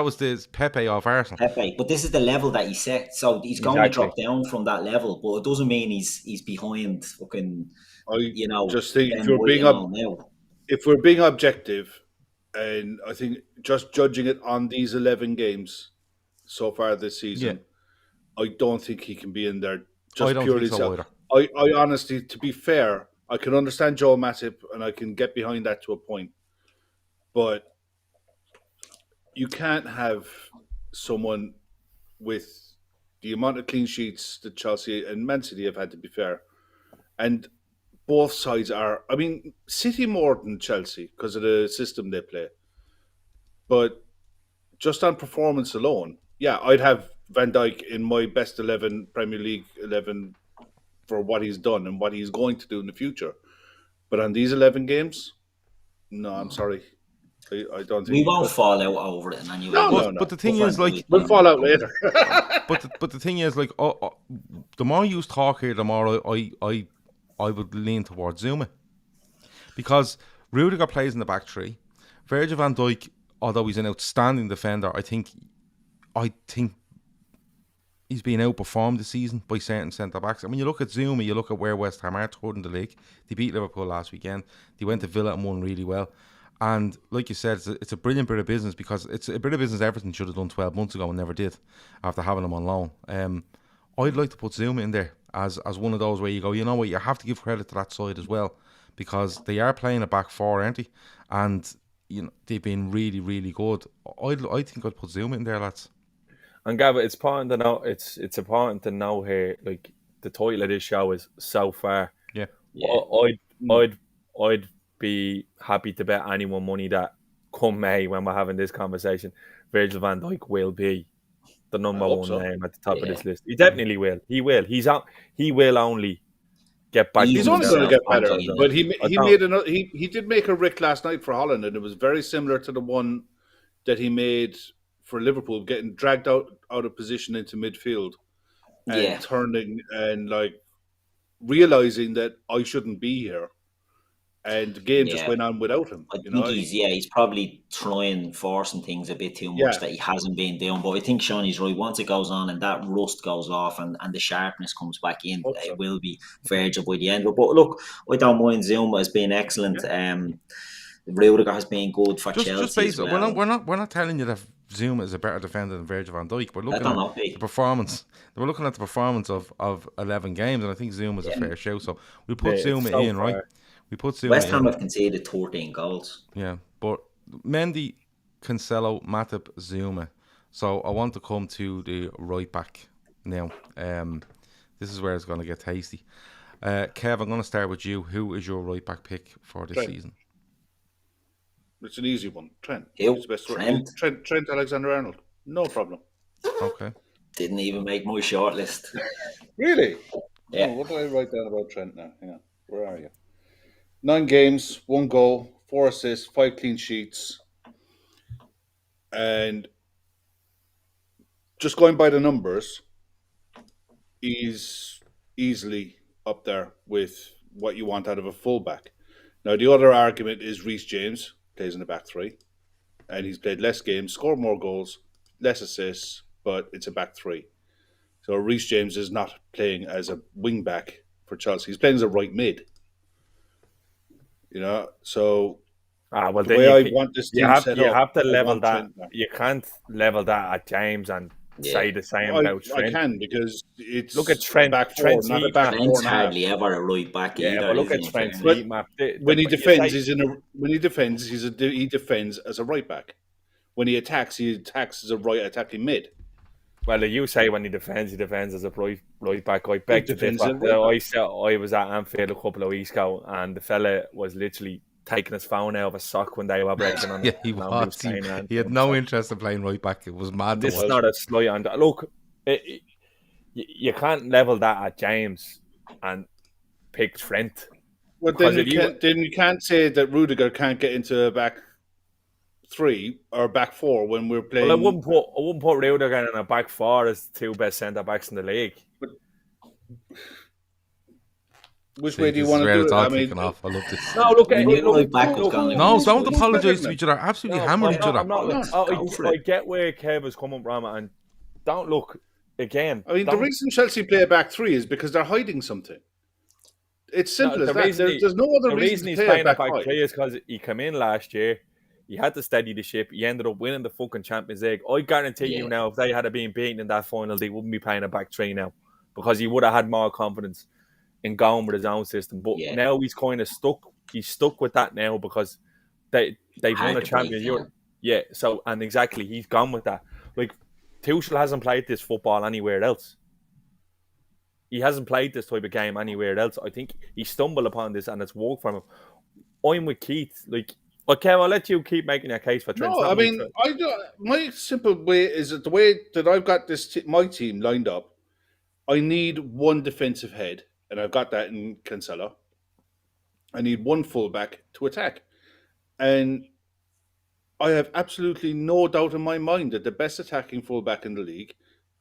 was the Pepe of Arsenal. But this is the level that he set. So he's going to drop down from that level, but it doesn't mean he's behind fucking. Just think if we're being objective, and I think just judging it on these 11 games so far this season. I don't think he can be in there just purely so. I honestly, to be fair, I can understand Joel Matip and I can get behind that to a point. But you can't have someone with the amount of clean sheets that Chelsea and Man City have had, to be fair. And both sides are, City more than Chelsea because of the system they play. But just on performance alone, I'd have Van Dijk in my best 11 Premier League 11 for what he's done and what he's going to do in the future. But on these 11 games, no, I'm sorry. I don't think we won't fall out over it in any way. No. But the thing is, we'll fall out later. but the thing is, the more you talk here, the more I would lean towards Zuma, because Rudiger plays in the back 3. Virgil van Dijk, although he's an outstanding defender, I think he's been outperformed this season by certain centre backs. I mean, you look at Zuma, you look at where West Ham are third in the league. They beat Liverpool last weekend. They went to Villa and won really well. And like you said, it's a brilliant bit of business, because it's a bit of business Everton should have done 12 months ago and never did after having him on loan. I'd like to put Zuma in there as one of those where you go, you know what, you have to give credit to that side as well, because they are playing a back four, aren't they? And you know, they've been really, really good. I think I'd put Zuma in there, lads. And Gavin, it's important to know. It's important to know here. Like, the title of this show is So Far. Yeah. I'd be happy to bet anyone money that come May, when we're having this conversation, Virgil van Dijk will be the number one name at the top of this list. He definitely will. He will. He will only get back. He's only going to get better. But he did make a rick last night for Holland, and it was very similar to the one that he made for Liverpool, getting dragged out of position into midfield and turning and like realizing that I shouldn't be here, and the game just went on without him. I think he's probably trying, forcing things a bit too much that he hasn't been doing. But I think Seany's right. Once it goes on and that rust goes off and the sharpness comes back in, it will be Virgil by the end. But look, I don't mind. Zuma has been excellent. Rudiger has been good for Chelsea. Just basically, well. We're not telling you that Zuma is a better defender than Virgil van Dijk. We're looking at the performance. We're looking at the performance of 11 games, and I think Zuma's a fair show. So we put Zuma in, right? We put Zuma West Ham have conceded 13 goals. Yeah, but Mendy, Cancelo, Matip, Zuma. So I want to come to the right back now. This is where it's going to get tasty. Kev, I'm going to start with you. Who is your right back pick for this season? It's an easy one. Trent. Trent Alexander-Arnold. No problem. Okay. Didn't even make my shortlist. Really? Yeah. Oh, what do I write down about Trent now? Hang on. Where are you? 9 games, 1 goal, 4 assists, 5 clean sheets. And just going by the numbers, he's easily up there with what you want out of a fullback. Now, the other argument is Reece James plays in the back three, and he's played less games, scored more goals, less assists, but it's a back three. So Reece James is not playing as a wing back for Chelsea. He's playing as a right mid. You know, so well, the way I want this team set up, you have to level that. You can't level that at James and say the same about Trent. I can, because it's look at Trent. Back four, not a back Trent's hardly ever a right back either. But look at Trent's heat map. When he defends, he defends as a right back. When he attacks as a right attacking mid. Well, you say when he defends as a right back. I beg to differ. I was at Anfield a couple of weeks ago, and the fella was literally taking his phone out of a sock when they were breaking on. Yeah, he was. He had no interest in playing right back. It was mad. This is not a slight on that. Look, you can't level that at James and pick Trent. Well, then you can't say that Rudiger can't get into a back three or back four when we're playing. Well, I wouldn't put Rudiger in a back four as the 2 best centre backs in the league. But which way do you want to do it? I mean, off. I love this. No, look, don't apologise to each other. Absolutely hammer each other. I get where Kev is coming from, and don't look again. I mean, the reason Chelsea play a back three is because they're hiding something. It's simple as that. There's no other reason he's playing a back three is because he came in last year. He had to steady the ship. He ended up winning the fucking Champions League. I guarantee you now, if they had been beaten in that final, they wouldn't be playing a back three now, because he would have had more confidence in going with his own system. But now he's kind of stuck. He's stuck with that now because they've won a Champions League. Yeah. So, and exactly, he's gone with that. Like, Tuchel hasn't played this football anywhere else. He hasn't played this type of game anywhere else. I think he stumbled upon this and it's worked for him. I'm with Keith. Like, okay, I'll let you keep making your case for Trent. No, I mean, my simple way is that the way that I've got my team lined up, I need one defensive head, and I've got that in Cancelo. I need one fullback to attack. And I have absolutely no doubt in my mind that the best attacking fullback in the league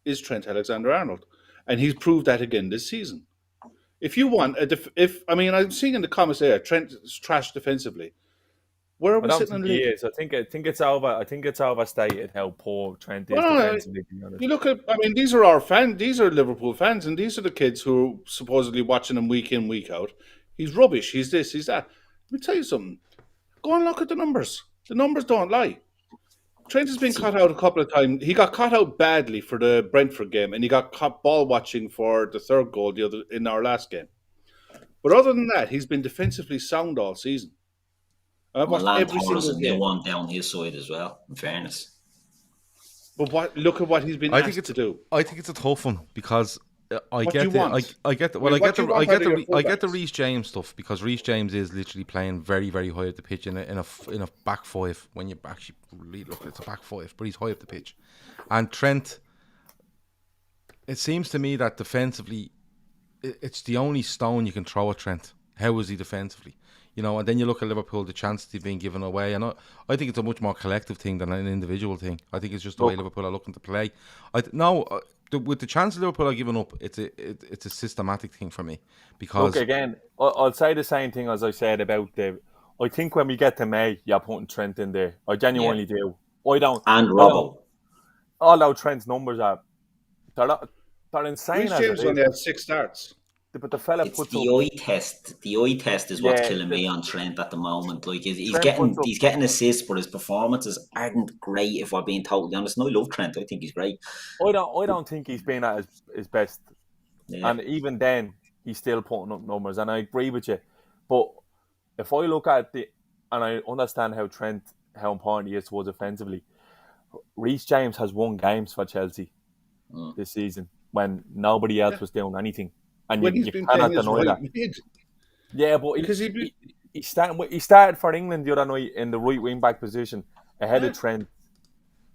is Trent Alexander-Arnold. And he's proved that again this season. If you want I'm seeing in the comments there, Trent is trash defensively. Where are I we don't sitting in think the he league? is. I think it's overstated how poor Trent is Well, no, defensively. To be honest. you look at, I mean, these are our fans. These are Liverpool fans, and these are the kids who are supposedly watching him week in, week out. He's rubbish. He's this. He's that. Let me tell you something. Go and look at the numbers. The numbers don't lie. Trent has been caught out a couple of times. He got caught out badly for the Brentford game, and he got caught ball watching for the third goal in our last game. But other than that, he's been defensively sound all season. I've Well, watched Land every Torres single a new game. one down his side as well, in fairness. But look at what he's been asked to do. I think it's a tough one because I What get do you want? I get the, I mean, well, what do you want out of your I get the fullbacks? Reece James stuff because Reece James is literally playing very very high up the pitch in a back five when you actually really look it's a back five, but he's high up the pitch, and Trent. It seems to me that defensively, it's the only stone you can throw at Trent. How is he defensively? You know, and then you look at Liverpool, the chances they've been given away, and I think it's a much more collective thing than an individual thing. I think it's just the way Liverpool are looking to play. With the chances Liverpool are giving up, it's a systematic thing for me because Look again. I'll say the same thing as I said about the. I think when we get to May, you're putting Trent in there. I genuinely do. I don't. And I Robbo. don't- Although Trent's numbers are, they're insane Reece as James it only is. had 6 starts. But the fella It's puts the up. eye test. The eye test is what's Yeah, killing me on Trent at the moment. Like he's Trent getting puts up- he's getting assists, but his performances aren't great. If we're being totally honest, and I love Trent. I think he's great. I don't think he's been at his best. Yeah. And even then, he's still putting up numbers. And I agree with you. But if I look at and I understand how important he is towards offensively, Reece James has won games for Chelsea this season when nobody else was doing anything. And When you he's been cannot playing his deny that. right mid. Yeah, but Because he started for England the other night in the right wing back position ahead of Trent.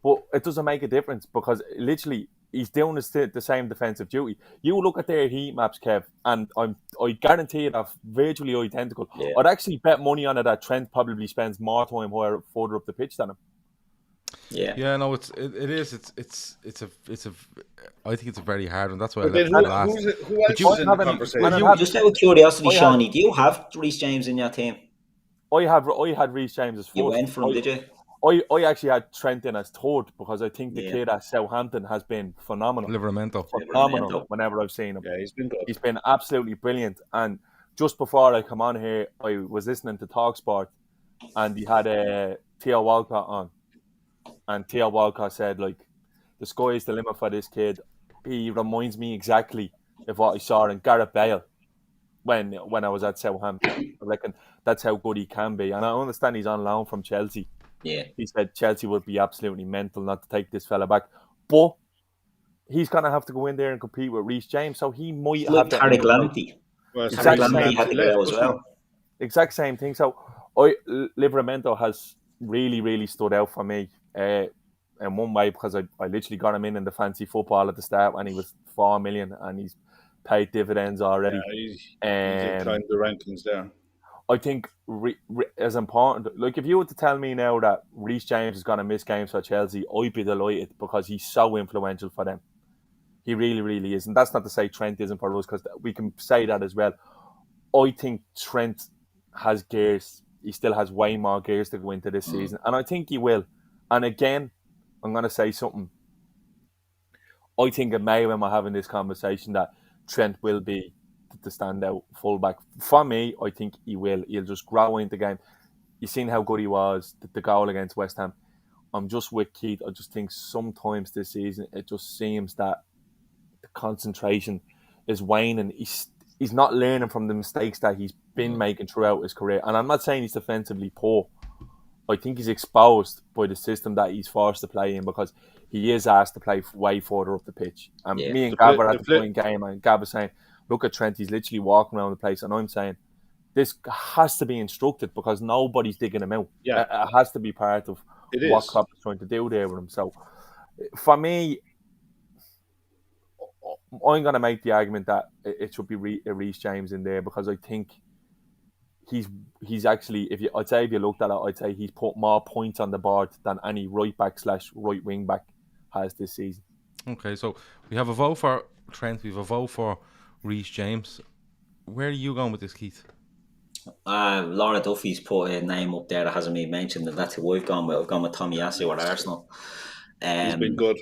But it doesn't make a difference because literally he's doing the same defensive duty. You look at their heat maps, Kev, and I guarantee they're virtually identical. Yeah. I'd actually bet money on it that Trent probably spends more time further up the pitch than him. Yeah. no, it's a I think it's a very hard one. That's why I But left then it last. who else is in the conversation? Just out of curiosity, Shawnee, do you have Reece James in your team? I had Reece James as first. You went for him, did you? I actually had Trent in as third because I think the kid at Southampton has been phenomenal. Livramento. Phenomenal whenever I've seen him. Yeah, he's been good. He's been absolutely brilliant. And just before I come on here, I was listening to TalkSport and he had Theo Walcott on. And Theo Walcott said, like, the sky is the limit for this kid. He reminds me exactly of what I saw in Gareth Bale when I was at Southampton. I reckon that's how good he can be. And I understand he's on loan from Chelsea. Yeah. He said Chelsea would be absolutely mental not to take this fella back. But he's going to have to go in there and compete with Reece James. So he might Like have Tarek Lamptey. Well, Tarek Exactly. Lamptey had to go as well. Exact same thing. So Livramento has really, really stood out for me in one way because I literally got him in the fancy football at the start when he was 4 million and he's paid dividends already. Yeah, he's climbed the rankings there. I think as important, like if you were to tell me now that Reece James is going to miss games for Chelsea, I'd be delighted because he's so influential for them. He really, really is. And that's not to say Trent isn't for us because we can say that as well. I think Trent has gears. He still has way more gears to go into this season. And I think he will. And again, I'm going to say something. I think it may, when we're having this conversation, that Trent will be the standout fullback. For me, I think he will. He'll just grow into the game. You've seen how good he was, the goal against West Ham. I'm just with Keith. I just think sometimes this season, it just seems that the concentration is waning. He's not learning from the mistakes that he's been making throughout his career. And I'm not saying he's defensively poor. I think he's exposed by the system that he's forced to play in because he is asked to play way further up the pitch. And me and Gav were at the point game and Gav was saying, look at Trent, he's literally walking around the place. And I'm saying, this has to be instructed because nobody's digging him out. Yeah. It has to be part of what Klopp is trying to do there with him. So for me, I'm going to make the argument that it should be Reece James in there because I think he's actually, if you looked at it, I'd say he's put more points on the board than any right back / right wing back has this season. Okay, so we have a vote for Trent, we have a vote for Reece James. Where are you going with this, Keith? Laura Duffy's put a name up there that hasn't been mentioned, and that's who I've gone with. I've gone with Tommy Yasu at Arsenal. He's been good.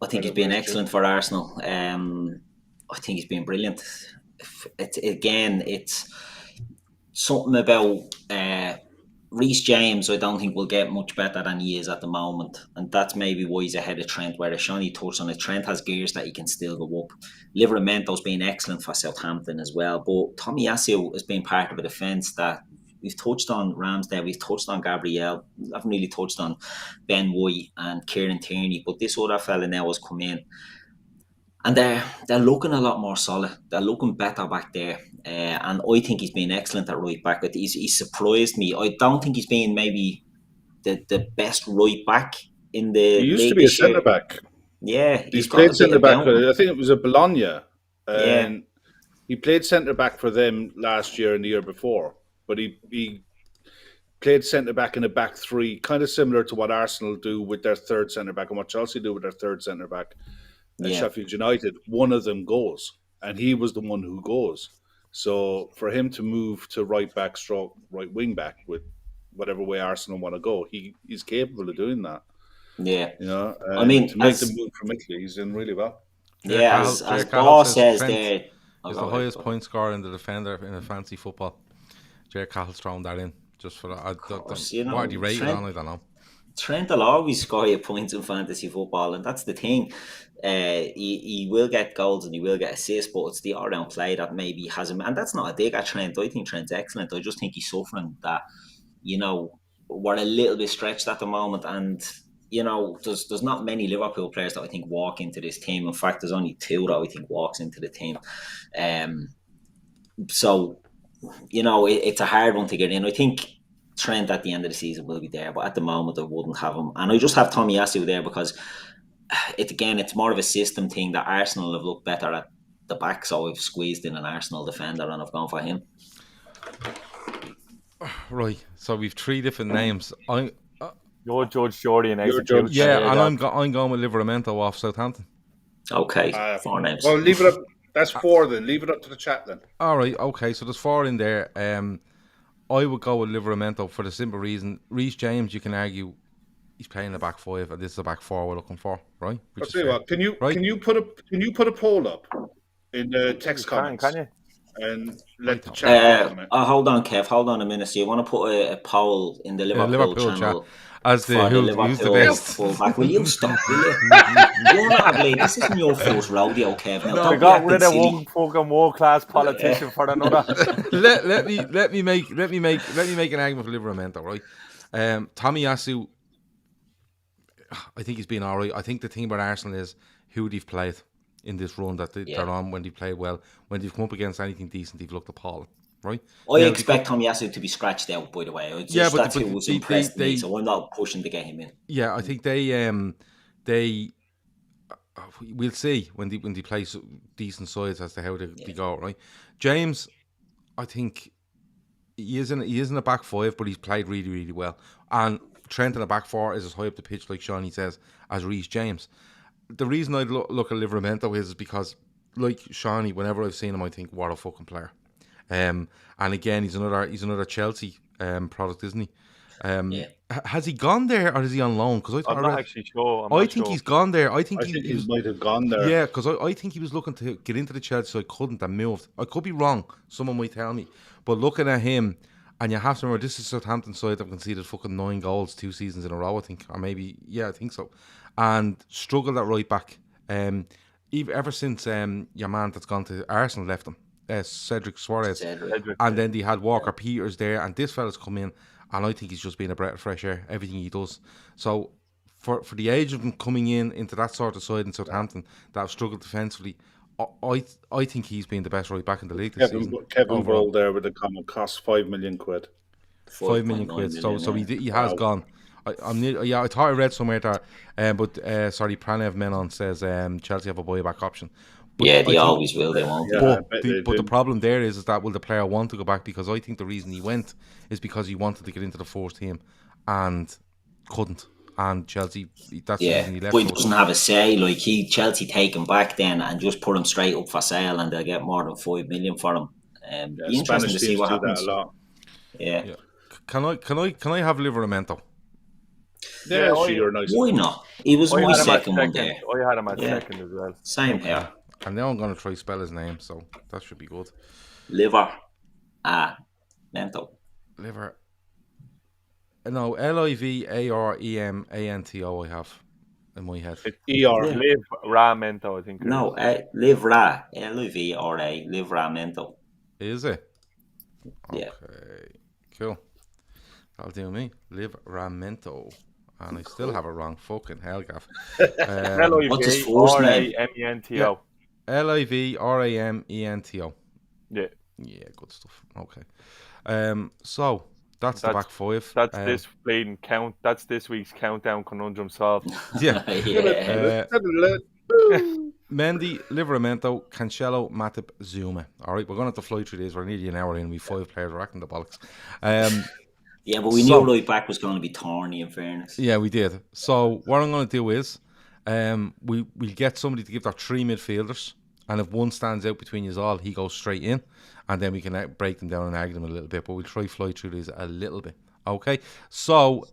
I think he's been excellent for Arsenal. I think he's been brilliant. It's something about Reece James. I don't think will get much better than he is at the moment, and that's maybe why he's ahead of Trent. Whereas Shawnee touched on it, Trent has gears that he can still go up. Liveramento's been excellent for Southampton as well, but Tommy Yasu has been part of a defence that we've touched on. Ramsdale, we've touched on Gabriel. We haven't really touched on Ben White and Kieran Tierney, but this other fella now has come in. And they're looking a lot more solid. They're looking better back there. And I think he's been excellent at right back. But he's surprised me. I don't think he's been maybe the best right back in the He used to be a centre back. Yeah. He's played centre back. I think it was a Bologna. And he played centre back for them last year and the year before. But he played centre back in a back three, kind of similar to what Arsenal do with their third centre back and what Chelsea do with their third centre back. At Sheffield United, one of them goes, and he was the one who goes. So for him to move to right back, stroke right wing back with whatever way Arsenal want to go, he's capable of doing that. Yeah, I mean, to make the move from Italy, he's in really well. Yeah, as Paul says there, he's the highest point scorer in the defender in a fancy football. Jared Cahill's thrown that in just for that. What are you rated on? I don't know. Trent will always score you points in fantasy football, and that's the thing. He will get goals and he will get assists, but it's the all-round play that maybe has him. And that's not a dig at Trent. I think Trent's excellent. I just think he's suffering that, we're a little bit stretched at the moment. And, there's not many Liverpool players that I think walk into this team. In fact, there's only 2 that I think walks into the team. So, it's a hard one to get in. I think Trent at the end of the season will be there, but at the moment I wouldn't have him. And I just have Tommy Yasu there because it's more of a system thing that Arsenal have looked better at the back, so I've squeezed in an Arsenal defender and I've gone for him. Right, so we've 3 different names. You're Judge Jordy and execute. Yeah, and I'm going with Livermento off Southampton. Okay, 4 names. Well, leave it up. That's 4 then. Leave it up to the chat then. All right, okay, so there's 4 in there. I would go with Livermento for the simple reason. Reece James, you can argue, he's playing the back 5, and this is the back 4 we're looking for, right? I'll tell you what. Can you put a poll up in the text comments? Can you? And let the chat. Hold on, Kev. Hold on a minute. So you want to put a poll in the Liverpool channel? Chat. As the who's the best fullback. Will you stop? Will you? You're not a This isn't your first rodeo, Kev. Now, we got rid of one fucking world-class politician for another. let me make an argument for Livermento, right? Tommy Yasu, I think he's been all right. I think the thing about Arsenal is who they've played in this run that they're on. When they play well, when they've come up against anything decent, they've looked appalling. Right? I expect Tommy Yasu to be scratched out, by the way. That's who was impressed me, so I'm not pushing to get him in. Yeah, I think they we'll see when they play decent sides as to how they go, right? James, I think he isn't a back 5, but he's played really, really well. And Trent in a back 4 is as high up the pitch, like Shawnee says, as Reece James. The reason I look at Livermento is because, like Shawnee, whenever I've seen him, I think, what a fucking player. And again, he's another Chelsea product, isn't he? Has he gone there or is he on loan? Because I'm not actually sure. I think he's gone there. I think he might have gone there. Yeah, because I think he was looking to get into the Chelsea, so I couldn't and moved. I could be wrong. Someone might tell me. But looking at him, and you have to remember, this is Southampton side that conceded fucking 9 goals 2 seasons in a row, I think, or maybe I think so, and struggled at right back. Ever since your man that's gone to Arsenal left him. Cedric Suarez, and then they had Walker Peters there, and this fella's come in, and I think he's just been a breath of fresh air, everything he does. So for the age of him coming into that sort of side in Southampton that have struggled defensively, I think he's been the best right back in the league this season. Kevin Roll there with the comment cost £5 million. 5 million quid. So he has gone. I thought I read somewhere that, but Pranev Menon says Chelsea have a buyback option. But they always will. They won't. But the problem there is that will the player want to go back? Because I think the reason he went is because he wanted to get into the first team and couldn't. And Chelsea, that's the reason he left. But he doesn't have a say. Like Chelsea take him back then and just put him straight up for sale, and they'll get more than 5 million for him. Be interesting to see what happens. Yeah. Yeah. Can I have Liveramento? Yeah, Yeah, you're nice. Why not? He was I my had him at second one second. there. I had him at Yeah. second as well. Same here. And now I'm going to try spell his name, so that should be good. Liver. Mento. Liver. No, Liveramento I have in my head. ER. Yeah. Liv Ramento, I think. it No, is. Livra. Livra. Livramento. Is it? Yeah. Okay. Cool. That'll do me. Liveramento. And I still have it wrong. Fucking hell, Gav. What's his first name? L-I-V-R-A-M-E-N-T-O. Liveramento. Yeah. Yeah, good stuff. Okay. So that's the back five. That's this bleeding count. That's this week's countdown conundrum solved. Yeah. Yeah. Mendy, Liveramento, Cancelo, Matip, Zuma. All right, we're going to have to fly through these. We're nearly an hour in. We've 5 players racking the bollocks. Yeah, but we knew right back was going to be Thorny, in fairness. Yeah, we did. So what I'm going to do is we'll get somebody to give their 3 midfielders. And if one stands out between you all, he goes straight in. And then we can break them down and argue them a little bit. But we'll try fly through these a little bit. Okay? So,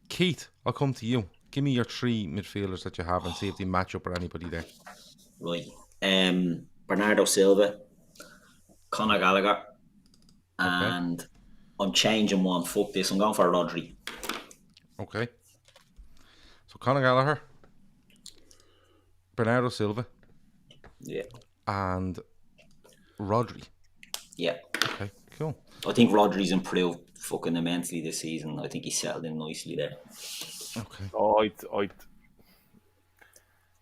Keith, I'll come to you. Give me your 3 midfielders that you have and see if they match up or anybody there. Right. Bernardo Silva, Conor Gallagher, and I'm changing one. Fuck this. I'm going for Rodri. Okay. So, Conor Gallagher, Bernardo Silva, Yeah. and Rodri. Yeah. Okay, cool. I think Rodri's improved fucking immensely this season. I think he settled in nicely there. Okay.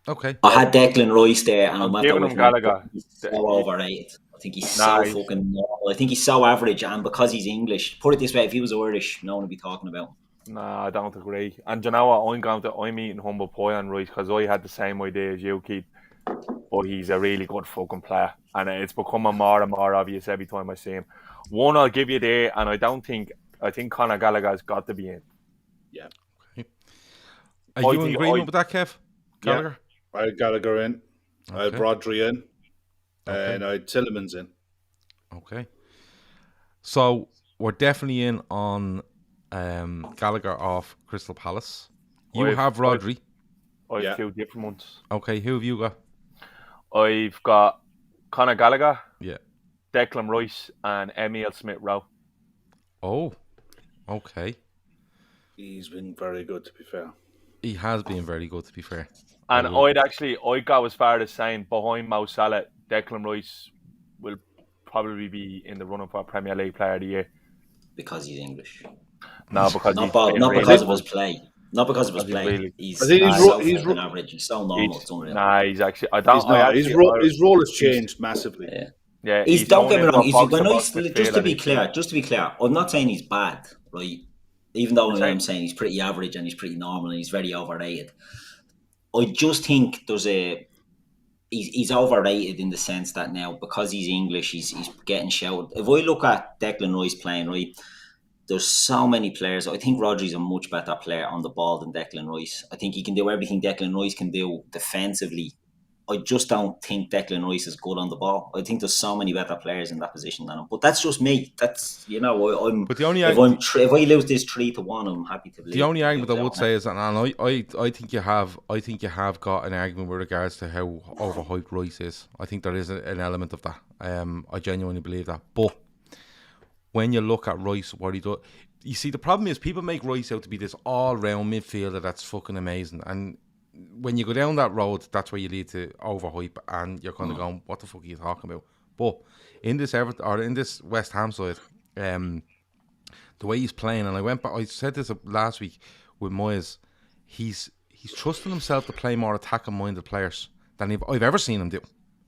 Okay. I had Declan Rice there, and I'm giving him Gallagher. He's so overrated. I think he's so fucking normal. I think he's so average, and because he's English, put it this way: if he was Irish, no one would be talking about him. Nah, I don't agree. And you know what? I'm eating humble pie on Rice because I had the same idea as you, Keith. But he's a really good fucking player, and it's becoming more and more obvious every time I see him. One I'll give you there, and I think Conor Gallagher's got to be in. Yeah. Okay. Are you in agreement with that, Kev? Gallagher? Yeah. I had Gallagher in. Okay. I had Rodri in. And I had Tillemans in. Okay. So we're definitely in on Gallagher off Crystal Palace. You have Rodri. I have 2 different ones. Okay, who have you got? I've got Conor Gallagher, Yeah. Declan Rice, and Emile Smith-Rowe. Oh, okay. He's been very good, to be fair. He has been very good, to be fair. And I'd go as far as saying behind Mo Salah, Declan Rice will probably be in the running for Premier League Player of the Year. Because he's English. No, because not because of his play. Not because of his play. Really, he's so average. He's so normal. He's actually. His role has changed massively. Yeah. Don't get me wrong. Just to be clear, I'm not saying he's bad, right? Even though I'm saying he's pretty average and he's pretty normal and he's very overrated. I just think he's overrated in the sense that now because he's English, he's getting shouted. If I look at Declan Rice playing, right, there's so many players. I think Rodri's a much better player on the ball than Declan Rice. I think he can do everything Declan Rice can do defensively. I just don't think Declan Rice is good on the ball. I think there's so many better players in that position than him. But that's just me. That's I'm. But the only if I lose this 3-1, I'm happy to leave. The only argument I would say is, and I think you have got an argument with regards to how overhyped Rice is. I think there is an element of that. I genuinely believe that. But when you look at Rice, what he does, you see, the problem is people make Rice out to be this all-round midfielder that's fucking amazing, and when you go down that road, that's where you lead to overhype, and you're kind of going, "What the fuck are you talking about?" But in this in this West Ham side, the way he's playing, and I said this last week with Moyes, he's trusting himself to play more attacking-minded players than I've ever seen him do,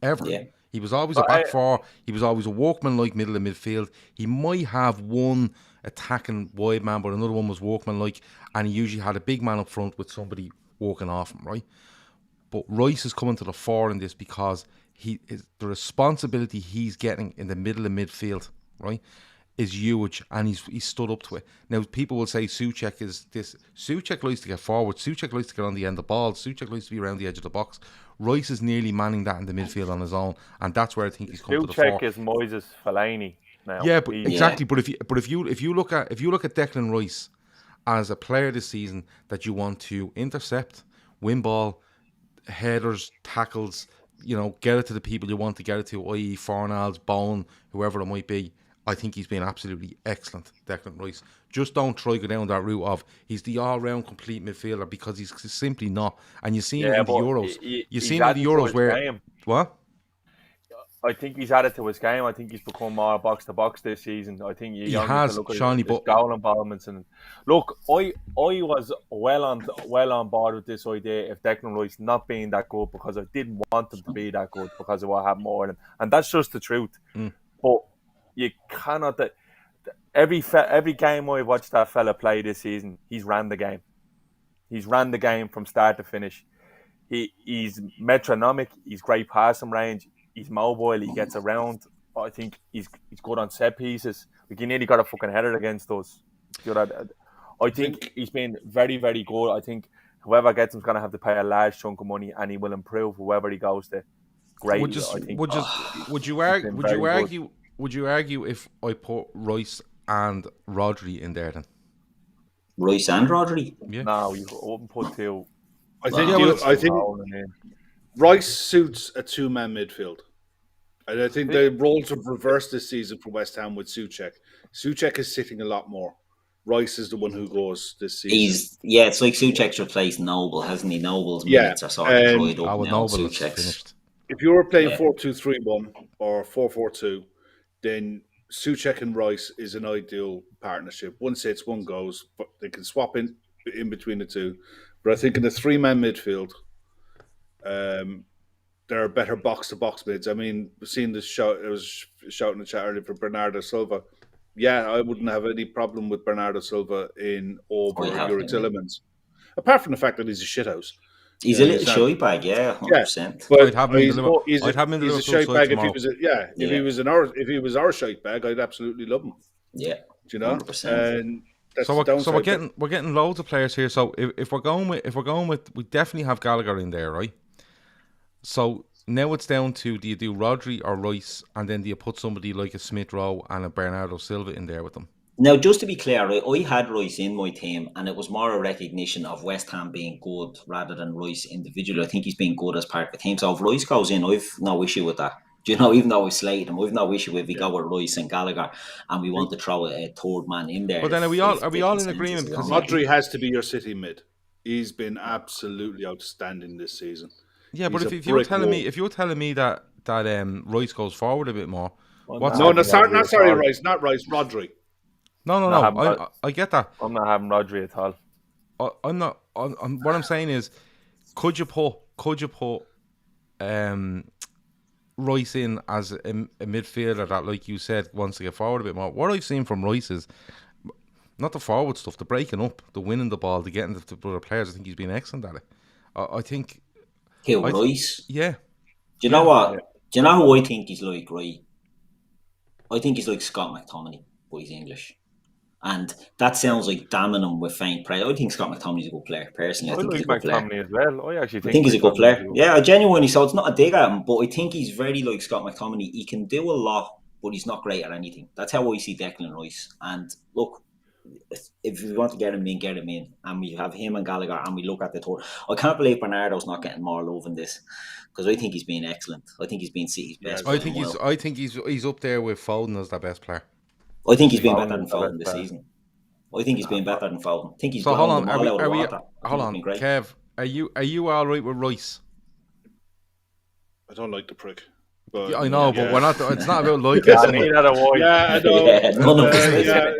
ever. Yeah. He was always a back four. He was always a workman-like middle of midfield. He might have one attacking wide man, but another one was workman-like, and he usually had a big man up front with somebody walking off him, right? But Rice is coming to the fore in this because the responsibility he's getting in the middle of midfield, right, is huge, and he's stood up to it. Now, people will say Souček is this. Souček likes to get forward. Souček likes to get on the end of the ball. Souček likes to be around the edge of the box. Rice is nearly manning that in the midfield on his own, and that's where I think he's come to the fore. Souček is Moises Fellaini. now. Yeah, but exactly. But if you look at Declan Rice as a player this season that you want to intercept, win ball, headers, tackles, get it to the people you want to get it to, i.e. Fornals, Bone, whoever it might be, I think he's been absolutely excellent, Declan Rice. Just don't try to go down that route of he's the all-round complete midfielder, because he's simply not. And you've seen it in the Euros. You've seen it in the Euros where... What? I think he's added to his game. I think he's become more box-to-box this season. I think he has, Shawnee, but... goal involvements. And look, I was well on board with this idea of Declan Rice not being that good, because I didn't want him to be that good because of what happened more. And that's just the truth. But you cannot... Every game I've watched that fella play this season, he's ran the game. He's ran the game from start to finish. He's metronomic. He's great passing range. He's mobile. He gets around. I think he's good on set pieces. Like, he nearly got a fucking header against us. I think he's been very, very good. I think whoever gets him is going to have to pay a large chunk of money, and he will improve whoever he goes to. Great. Would you argue if I put Rice and Rodri in there then? Rice and Rodri? Yeah. No, you wouldn't put two. I think Rice suits a two-man midfield. And I think the roles have reversed this season for West Ham with Souček. Souček is sitting a lot more. Rice is the one who goes this season. It's like Souček's replaced Noble, hasn't he? Noble's minutes are sort of dried up now. Souček's if you were playing 4-2-3-1 or 4-4-2, then Souček and Rice is an ideal partnership. One sits, one goes, but they can swap in between the two. But I think in the three-man midfield, there are better box-to-box mids. I mean, we've seen this shout. I was shouting in the chat earlier for Bernardo Silva. Yeah, I wouldn't have any problem with Bernardo Silva in over Juri Tillemans. Apart from the fact that he's a shithouse. He's a little shy bag, 100%. But I'd have him in the he's a shite bag if he was if he was our shite bag, I'd absolutely love him. Yeah. Do you know? 100%. And so we're getting loads of players here. So if we're going with we definitely have Gallagher in there, right? So now it's down to, do you do Rodri or Rice, and then do you put somebody like a Smith Rowe and a Bernardo Silva in there with them? Now, just to be clear, I had Rice in my team, and it was more a recognition of West Ham being good rather than Rice individually. I think he's been good as part of the team. So if Rice goes in, I've no issue with that. Do you know, even though we slated him, I've no issue if we go with Rice and Gallagher and we want to throw a third man in there. But then are we all in agreement? Because Rodri has to be your City mid. He's been absolutely outstanding this season. Yeah, but if you were telling me that Rice goes forward a bit more, Rice, not Rice, Rodri. No. I get that. I'm not having Rodri at all. I'm not. What I'm saying is, could you put Rice in as a midfielder that, like you said, wants to get forward a bit more? What I've seen from Rice is not the forward stuff, the breaking up, the winning the ball, the getting to other players. I think he's been excellent at it. I think. Rice? Yeah. Do you know what? Do you know who I think he's like, right? I think he's like Scott McTominay, but he's English. And that sounds like damning him with faint praise. I think Scott McTominay's a good player, personally. I think he's a good player. As well. I think he's a good player. Yeah, genuinely. So it's not a dig at him, but I think he's very like Scott McTominay. He can do a lot, but he's not great at anything. That's how I see Declan Rice. And look, if we want to get him in, and we have him and Gallagher, and we look at the tour. I can't believe Bernardo's not getting more love in this, because I think he's been excellent. I think he's been City's best. I think he's up there with Foden as their best player. I think he's been better than Foden this season. I think he's been better than Foden. I think he's so. Hold on, Kev. Are you all right with Rice? I don't like the prick. But, I know, but we're not. It's not about liking. I know.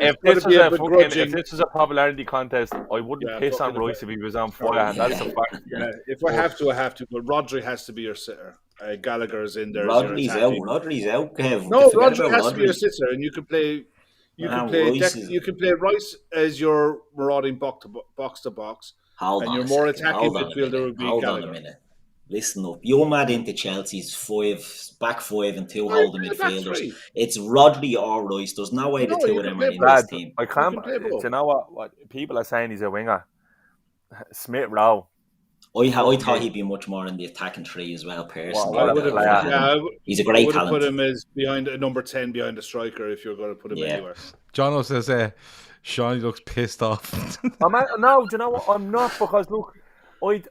If this is a popularity contest, I wouldn't piss on Rice if he was on fire, and that's a fact. Yeah, if I have to, I have to. But Rodri has to be your sitter. Gallagher's in there. Rodri's out. Kev. No, Rodri has to be your sitter, and you can play. You can play Rice as your marauding box to box, and your more attacking midfielder would be Gallagher. Hold on a minute. Listen up. You're mad into Chelsea's back five and two holding midfielders. It's Rodri or Rice. There's no way the two of them are in this team. I can't. Do you know what people are saying? He's a winger. Smith Rowe. I thought he'd be much more in the attacking three as well, personally. What a would have, player. He's a great would have talent. put him as behind a number 10 behind a striker if you're going to put him anywhere. Jono says, Shawnee looks pissed off. No, do you know what? I'm not, because look, I'm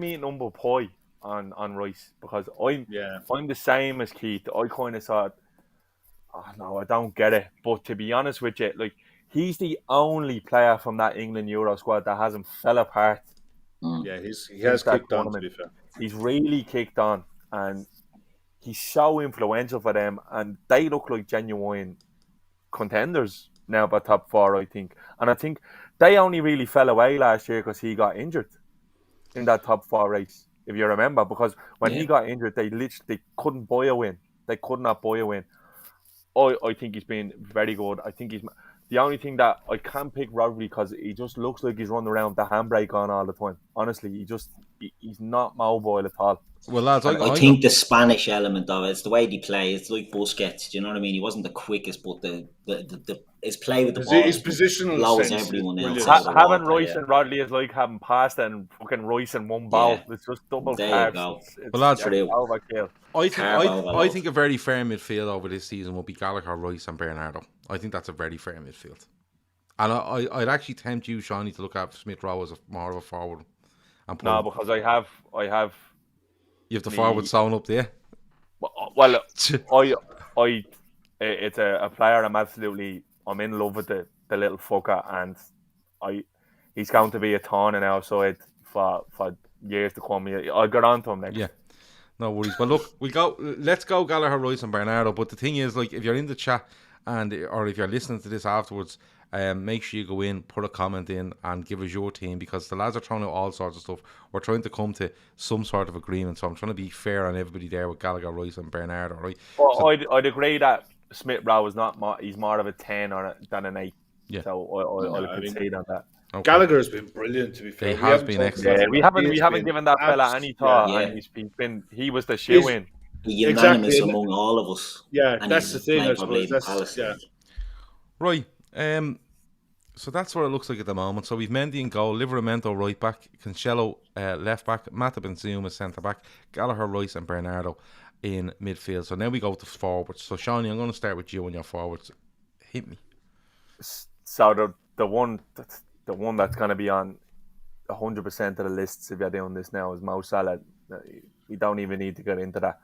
eating humble pie on Rice, because I'm the same as Keith. I kind of thought, oh no, I don't get it. But to be honest with you, like, he's the only player from that England Euro squad that hasn't fell apart. Yeah, he has kicked on, to be fair. He's really kicked on, and he's so influential for them, and they look like genuine contenders now by top 4, I think. And I think they only really fell away last year because he got injured in that top 4 race, if you remember. Because when he got injured, they couldn't buy a win. They could not buy a win. I think he's been very good. I think he's the only thing that I can't pick Rugby, because he just looks like he's running around with the handbrake on all the time. Honestly, he's not mobile at all. Well, lads, I think the Spanish element of it, it's the way they play. It's like Busquets. Do you know what I mean? He wasn't the quickest, but his play with the ball, his positional blows sense everyone is else. Having Royce and Rodley is like having pasta and fucking Royce in one bowl. Yeah. It's just double There carbs. you go. Well, lads, overkill. I think a very fair midfield over this season will be Gallagher, Royce, and Bernardo. I think that's a very fair midfield. And I'd actually tempt you, Shawnee, to look at Smith Rowe as more of a forward. No, because I have. You have the forward sewn up there. Well, it's a player I'm in love with, the little fucker, and he's going to be a thorn in our side for years to come. I'll get on to him next. Yeah, no worries. But look, let's go Gallagher, Royce, and Bernardo. But the thing is, like, if you're in the chat or if you're listening to this afterwards, make sure you go in, put a comment in, and give us your team, because the lads are throwing out all sorts of stuff. We're trying to come to some sort of agreement, so I'm trying to be fair on everybody there with Gallagher, Royce, and Bernardo. Right? Well, so, I'd agree that Smith Rowe is he's more of a 10 than an 8. Yeah. So I'll concede on that. Okay. Gallagher has been brilliant, to be fair. He has been excellent. Yeah, we haven't given that fella any thought, and he was the shoe-in. Unanimous among all of us. Yeah, that's the thing, I suppose. Right. So that's what it looks like at the moment. So we've Mendy in goal, Livramento right back, Cancelo left back, Matip and Zouma centre back, Gallagher, Royce, and Bernardo in midfield. So now we go to forwards. So Shawnee, I'm going to start with you on your forwards. Hit me. So the one that's going to be on 100% of the lists if you're doing this now is Mo Salah. We don't even need to get into that.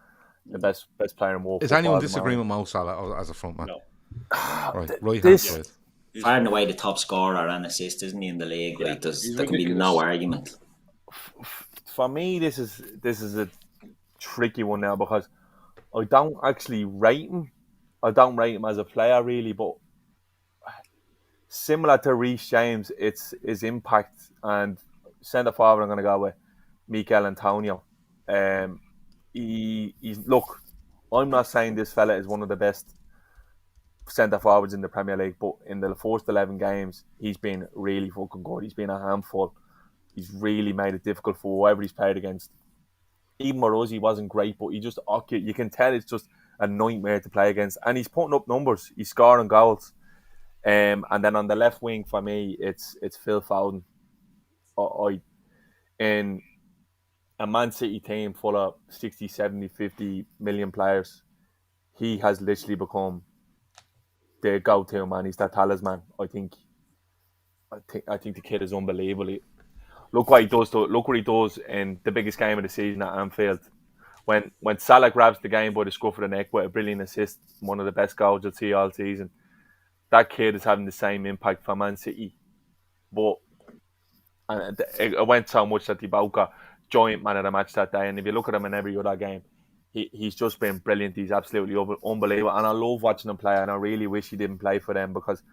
The best player in world. Is anyone disagreeing with Mo Salah as a front man? No. Right This, hand side. Far and away the top scorer and assist, isn't he, in the league? Yeah, right? There can be no argument. For me, this is a tricky one now, because I don't actually rate him. I don't rate him as a player, really, but similar to Reece James, it's his impact. And centre forward, I'm going to go with Mikel Antonio. Look, I'm not saying this fella is one of the best centre forwards in the Premier League, but in the first 11 games, he's been really fucking good. He's been a handful. He's really made it difficult for whoever he's played against. Even with us, he wasn't great, but you can tell it's just a nightmare to play against. And he's putting up numbers. He's scoring goals. And then on the left wing, for me, it's Phil Foden. In a Man City team full of 60, 70, 50 million players, he has literally become the go-to man. He's that talisman. I think the kid is unbelievable. Look what he does. Look what he does in the biggest game of the season at Anfield. When Salah grabs the game by the scruff of the neck with a brilliant assist, one of the best goals you'll see all season. That kid is having the same impact for Man City. But it went so much that Ibaka joint man of the match that day. And if you look at him in every other game, he's just been brilliant. He's absolutely unbelievable. And I love watching him play. And I really wish he didn't play for them, because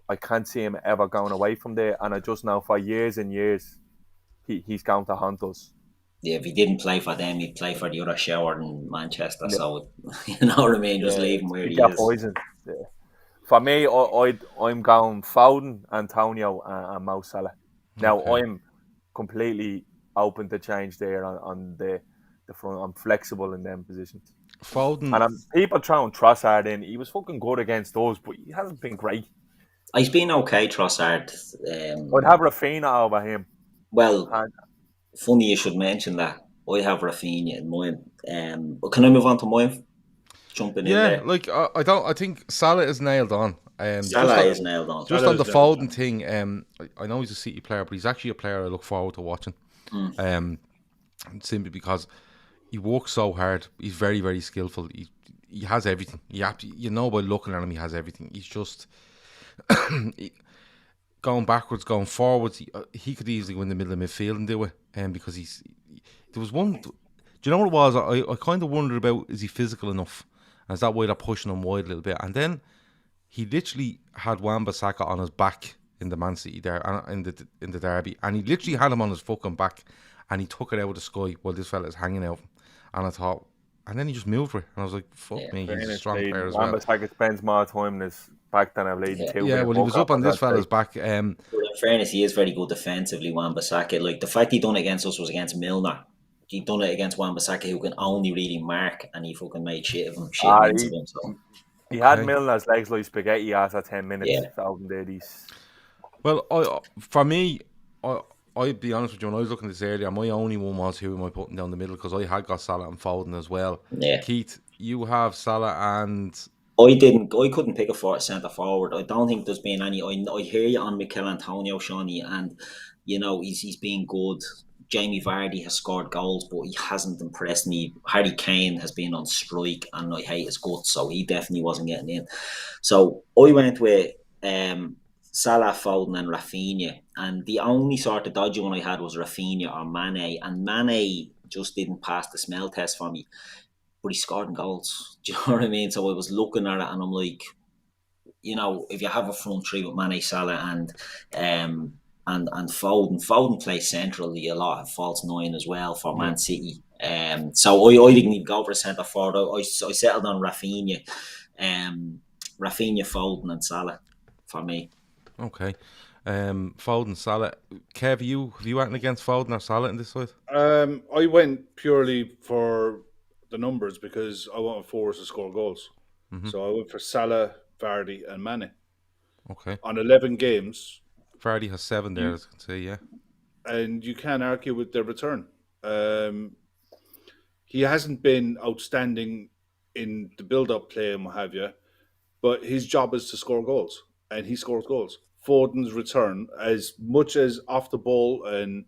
I can't see him ever going away from there. And I just know for years and years, he's going to haunt us. Yeah, if he didn't play for them, he'd play for the other shower in Manchester. Yeah. So, you know what I mean? Just leave him where he is. Poisoned. Yeah. For me, I'm going Foden, Antonio, and Mo Salah. Now, I'm completely open to change there on the front. I'm flexible in them positions. Foden. And people throwing Trossard in. He was fucking good against us, but he hasn't been great. He's been okay, Trossard. I'd have Rafinha over him. Well, And funny you should mention that. I have Rafinha in mine. But can I move on to mine? Jumping in Yeah, there. like I don't. I think Salah is nailed on. Salah is nailed on. Just Salah on the is nailed Foden on. thing. I know he's a City player, but he's actually a player I look forward to watching. Simply because he works so hard. He's very, very skillful. He has everything. You know by looking at him, he has everything. He's just going backwards, going forwards. He could easily go in the middle of midfield and do it. Because there was one. Do you know what it was? I kind of wondered about, is he physical enough? And is that why they're pushing him wide a little bit? And then he literally had Wan-Bissaka on his back in the Man City there, in the derby, and he literally had him on his fucking back, and he took it out of the sky while this fella is hanging out. And I thought, and then he just moved for it, and I was like, "Fuck me, he's a strong player as well." Wan-Bissaka spends more time in his back than I've laid two. Yeah, well, he was up on this fella's back. But in fairness, he is very good defensively, Wan-Bissaka. Like, the fact he done it against us was against Milner. He done it against Wan-Bissaka, who can only really mark, and he fucking made shit of him. So. He had Milner's legs like spaghetti after 10 minutes. Well, for me, I'd be honest with you, when I was looking at this earlier, my only one was who am I putting down the middle, because I had got Salah and Foden as well. Yeah. Keith, you have Salah and... I couldn't pick a centre forward. I don't think there's been any. I hear you on Mikel Antonio, Shawnee, and you know he's been good. Jamie Vardy has scored goals, but he hasn't impressed me. Harry Kane has been on strike, and I hate his guts, so he definitely wasn't getting in. So I went with Salah, Foden, and Rafinha, and the only sort of dodgy one I had was Rafinha or Mane, and Mane just didn't pass the smell test for me. But he scored in goals. Do you know what I mean? So I was looking at it and I'm like, you know, if you have a front three with Mane, Salah and Foden plays centrally a lot, false nine as well for Man City. So I didn't even go for a centre forward. I settled on Rafinha, Foden and Salah for me. Okay. Foden, Salah. Kev, have you went against Foden or Salah in this side? I went purely for the numbers because I wanted forwards to score goals. So I went for Salah, Vardy, and Mane. Okay. On 11 games. Vardy has 7 there, as I can see, yeah. And you can't argue with their return. He hasn't been outstanding in the build-up play and what have you, but his job is to score goals, and he scores goals. Foden's return, as much as off the ball and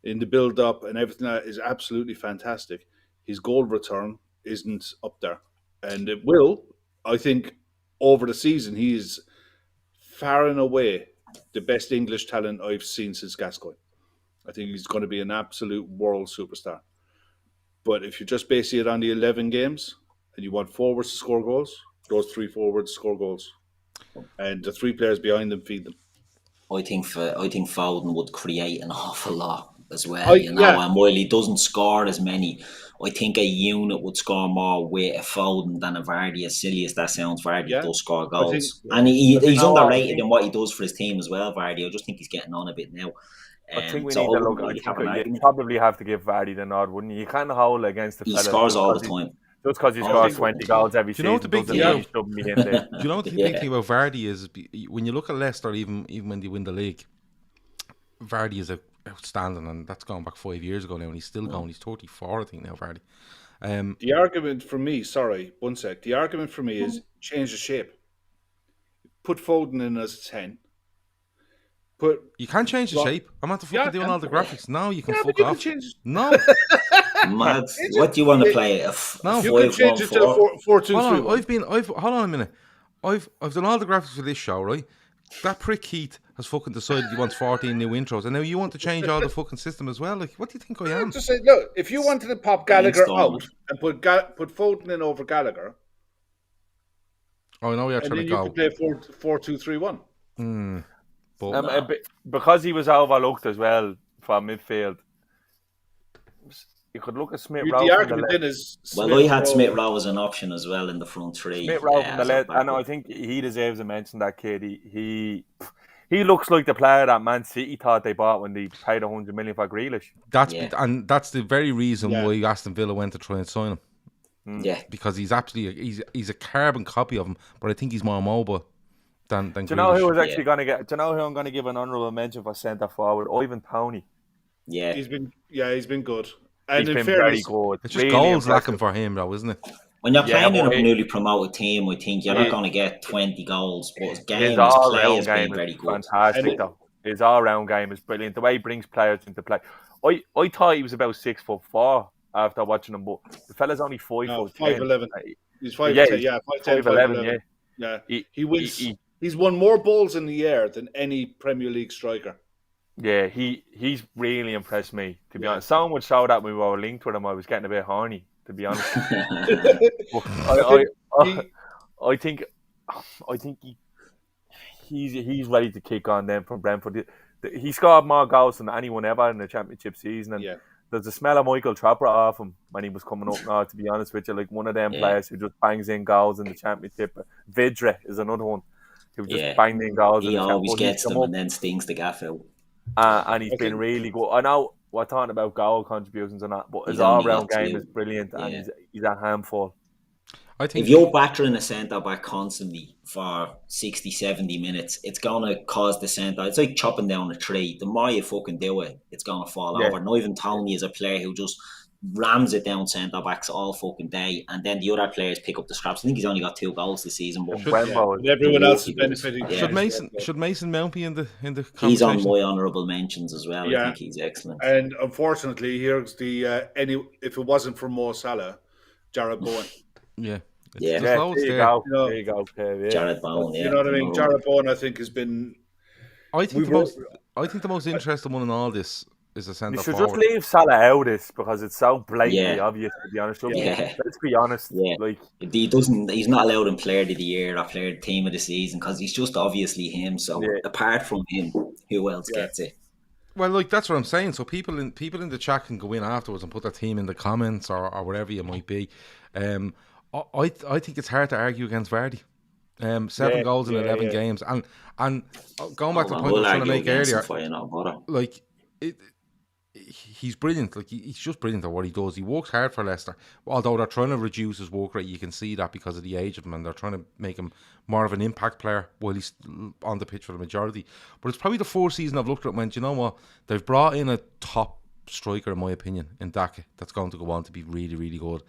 in the build-up and everything, that is absolutely fantastic. His goal return isn't up there. And it will. I think over the season, he is far and away the best English talent I've seen since Gascoigne. I think he's going to be an absolute world superstar. But if you just base it on the 11 games and you want forwards to score goals, those 3 forwards score goals. And the 3 players behind them feed them. I think Foden would create an awful lot as well. And while he doesn't score as many, I think a unit would score more with a Foden than a Vardy. As silly as that sounds, Vardy does score goals. And he's underrated in what he does for his team as well, Vardy. I just think he's getting on a bit now. I think we need to look. You probably have to give Vardy the nod, wouldn't you? You can't hold against the fella. He scores all the time. Just because he scores 20 goals every season. Do you know what the big thing about? Do you know what the big thing about Vardy is? When you look at Leicester, even when they win the league, Vardy is outstanding, and that's gone back 5 years ago now, and he's still going. He's 34, I think now, Vardy. The argument for me, the argument for me is change the shape. Put Foden in as a 10. You can't change the shape. I'm not fucking doing all the graphics. No, you can fuck off. No. Mad. What do you want to play? No, you can change it to 4-2-3-1. Hold on a minute. I've done all the graphics for this show, right? That prick Keith has fucking decided he wants 14 new intros, and now you want to change all the fucking system as well. Like, what do you think I am? Just say, look, if you wanted to pop Gallagher out and put Foden in over Gallagher, I know you're trying to go. And then you could play 4-2-3-1. Because he was overlooked as well for midfield. You could look at Smith Rowe. The argument then is I had Smith Rowe as an option as well in the front 3. Smith Rowe from the left, and I think he deserves a mention. That kid, he looks like the player that Man City thought they bought when they paid 100 million for Grealish. That's the very reason why Aston Villa went to try and sign him. Yeah, because he's a carbon copy of him, but I think he's more mobile than Do you know who was actually going to get? Do you know who I'm going to give an honourable mention for centre forward? Ivan Toney. Yeah. He's been good. And He's in been fairness, very good. It's just really goals impressive. lacking for him, though, isn't it? When you're playing in but a newly promoted team, I think you're not going to get 20 goals, but his play has been very good. Fantastic, though. His all-round game is brilliant. The way he brings players into play. I thought he was about 6'4" after watching him, but the fella's only 5'10". He's 5'10", yeah, 5'11", yeah. He wins. He's won more balls in the air than any Premier League striker. Yeah, he's really impressed me, to be honest. Someone would show that when we were linked with him, I was getting a bit horny, to be honest. I think he's ready to kick on them from Brentford. He scored more goals than anyone ever in the Championship season, and there's a smell of Michael Trappert off him when he was coming up now, to be honest with you. Like one of them players who just bangs in goals in the Championship. Vidra is another one who just banged in goals. He always gets them and then stings the gaff out. And he's been really good. I know we're talking about goal contributions and that, but his all-round game is brilliant, and he's a handful. I think if you're battering a centre-back constantly for 60, 70 minutes, it's going to cause the centre... It's like chopping down a tree. The more you fucking do it, it's going to fall over. Not even Tony is a player who just rams it down centre-backs all fucking day, and then the other players pick up the scraps. I think he's only got 2 goals this season. But everyone else is benefiting. Should Mason Mount be in the conversation? He's on my honourable mentions as well. I think he's excellent. And unfortunately, here's the... if it wasn't for Mo Salah, Jared Bowen. There you go, Kev. Jared Bowen, you know what I mean? Jared Bowen, I think, has been... I think the most interesting one in all this is a centre forward. You should just leave Salah out of this because it's so blatantly obvious, to be honest. Let's be honest. Like he's not allowed in Player of the Year or Player of the Team of the Season because he's just obviously him. So apart from him, who else gets it? Well, like that's what I'm saying. So people in the chat can go in afterwards and put their team in the comments or wherever you might be. I think it's hard to argue against Vardy. 7 goals in 11 games, and going back to the point I was trying to make earlier, like he's brilliant. Like he's just brilliant at what he does. He works hard for Leicester. Although they're trying to reduce his work rate, you can see that because of the age of him, and they're trying to make him more of an impact player while he's on the pitch for the majority. But it's probably the 4th season I've looked at it and went, you know what? They've brought in a top striker, in my opinion, in Daka that's going to go on to be really, really good.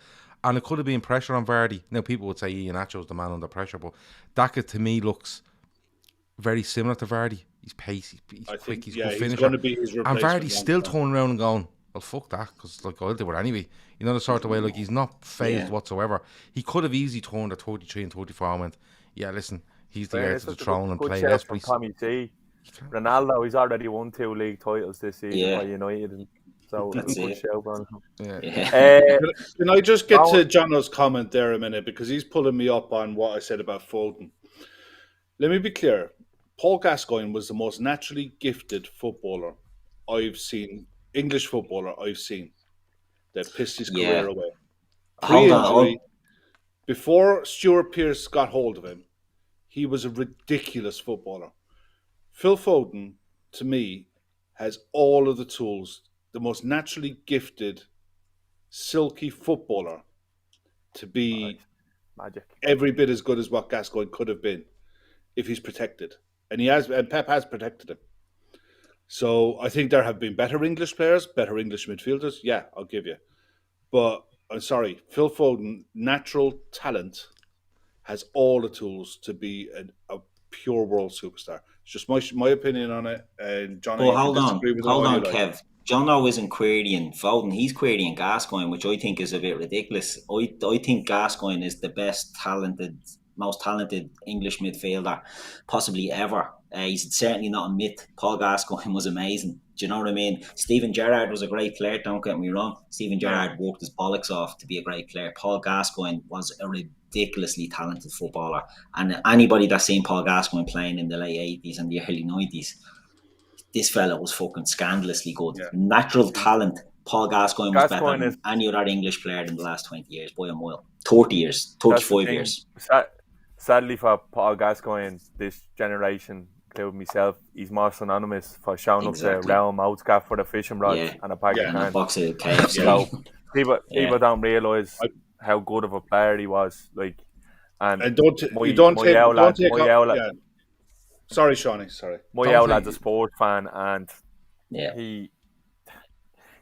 And it could have been pressure on Vardy. Now, people would say Ian Acho's the man under pressure, but Daka, to me, looks very similar to Vardy. He's pacey, he's quick, he's a good finisher. And Vardy's still turning around and going, well, fuck that, because like, I'll do it anyway. You know, the sort of way, like, he's not phased whatsoever. He could have easily turned at 33 and 34 and went, yeah, listen, he's the heir to the throne and play less. Tommy T. Ronaldo, he's already won 2 league titles this season by United. So that's it. Can I just get to Jono's comment there a minute, because he's pulling me up on what I said about Foden. Let me be clear. Paul Gascoigne was the most naturally gifted footballer I've seen, English footballer I've seen, that pissed his career away. Pre-injury, before Stuart Pearce got hold of him, he was a ridiculous footballer. Phil Foden, to me, has all of the tools, the most naturally gifted, silky footballer to be magic, every bit as good as what Gascoigne could have been if he's protected. And he has, and Pep has protected him. So I think there have been better English players, better English midfielders. Yeah, I'll give you. But I'm sorry, Phil Foden, natural talent, has all the tools to be a pure world superstar. It's just my opinion on it. And John, hold on, Kev. Jono isn't querying Foden, he's querying Gascoigne, which I think is a bit ridiculous. I think Gascoigne is the most talented English midfielder possibly ever. He's certainly not a myth. Paul Gascoigne was amazing. Do you know what I mean? Steven Gerrard was a great player, don't get me wrong. Steven Gerrard worked his bollocks off to be a great player. Paul Gascoigne was a ridiculously talented footballer. And anybody that's seen Paul Gascoigne playing in the late 80s and the early 90s, this fella was fucking scandalously good. Yeah. Natural talent. Paul Gascoigne was better than any other English player in the last 20 years, by a mile. 30 years, 35 years. Sadly for Paul Gascoigne, this generation, including myself, he's more synonymous for showing up the round mouth gaff for the fishing rod and a pack of and a box of KFC. So people don't realise how good of a player he was. Like, and don't take. Sorry, Shawnee. Sorry. My old lad's a sport fan, and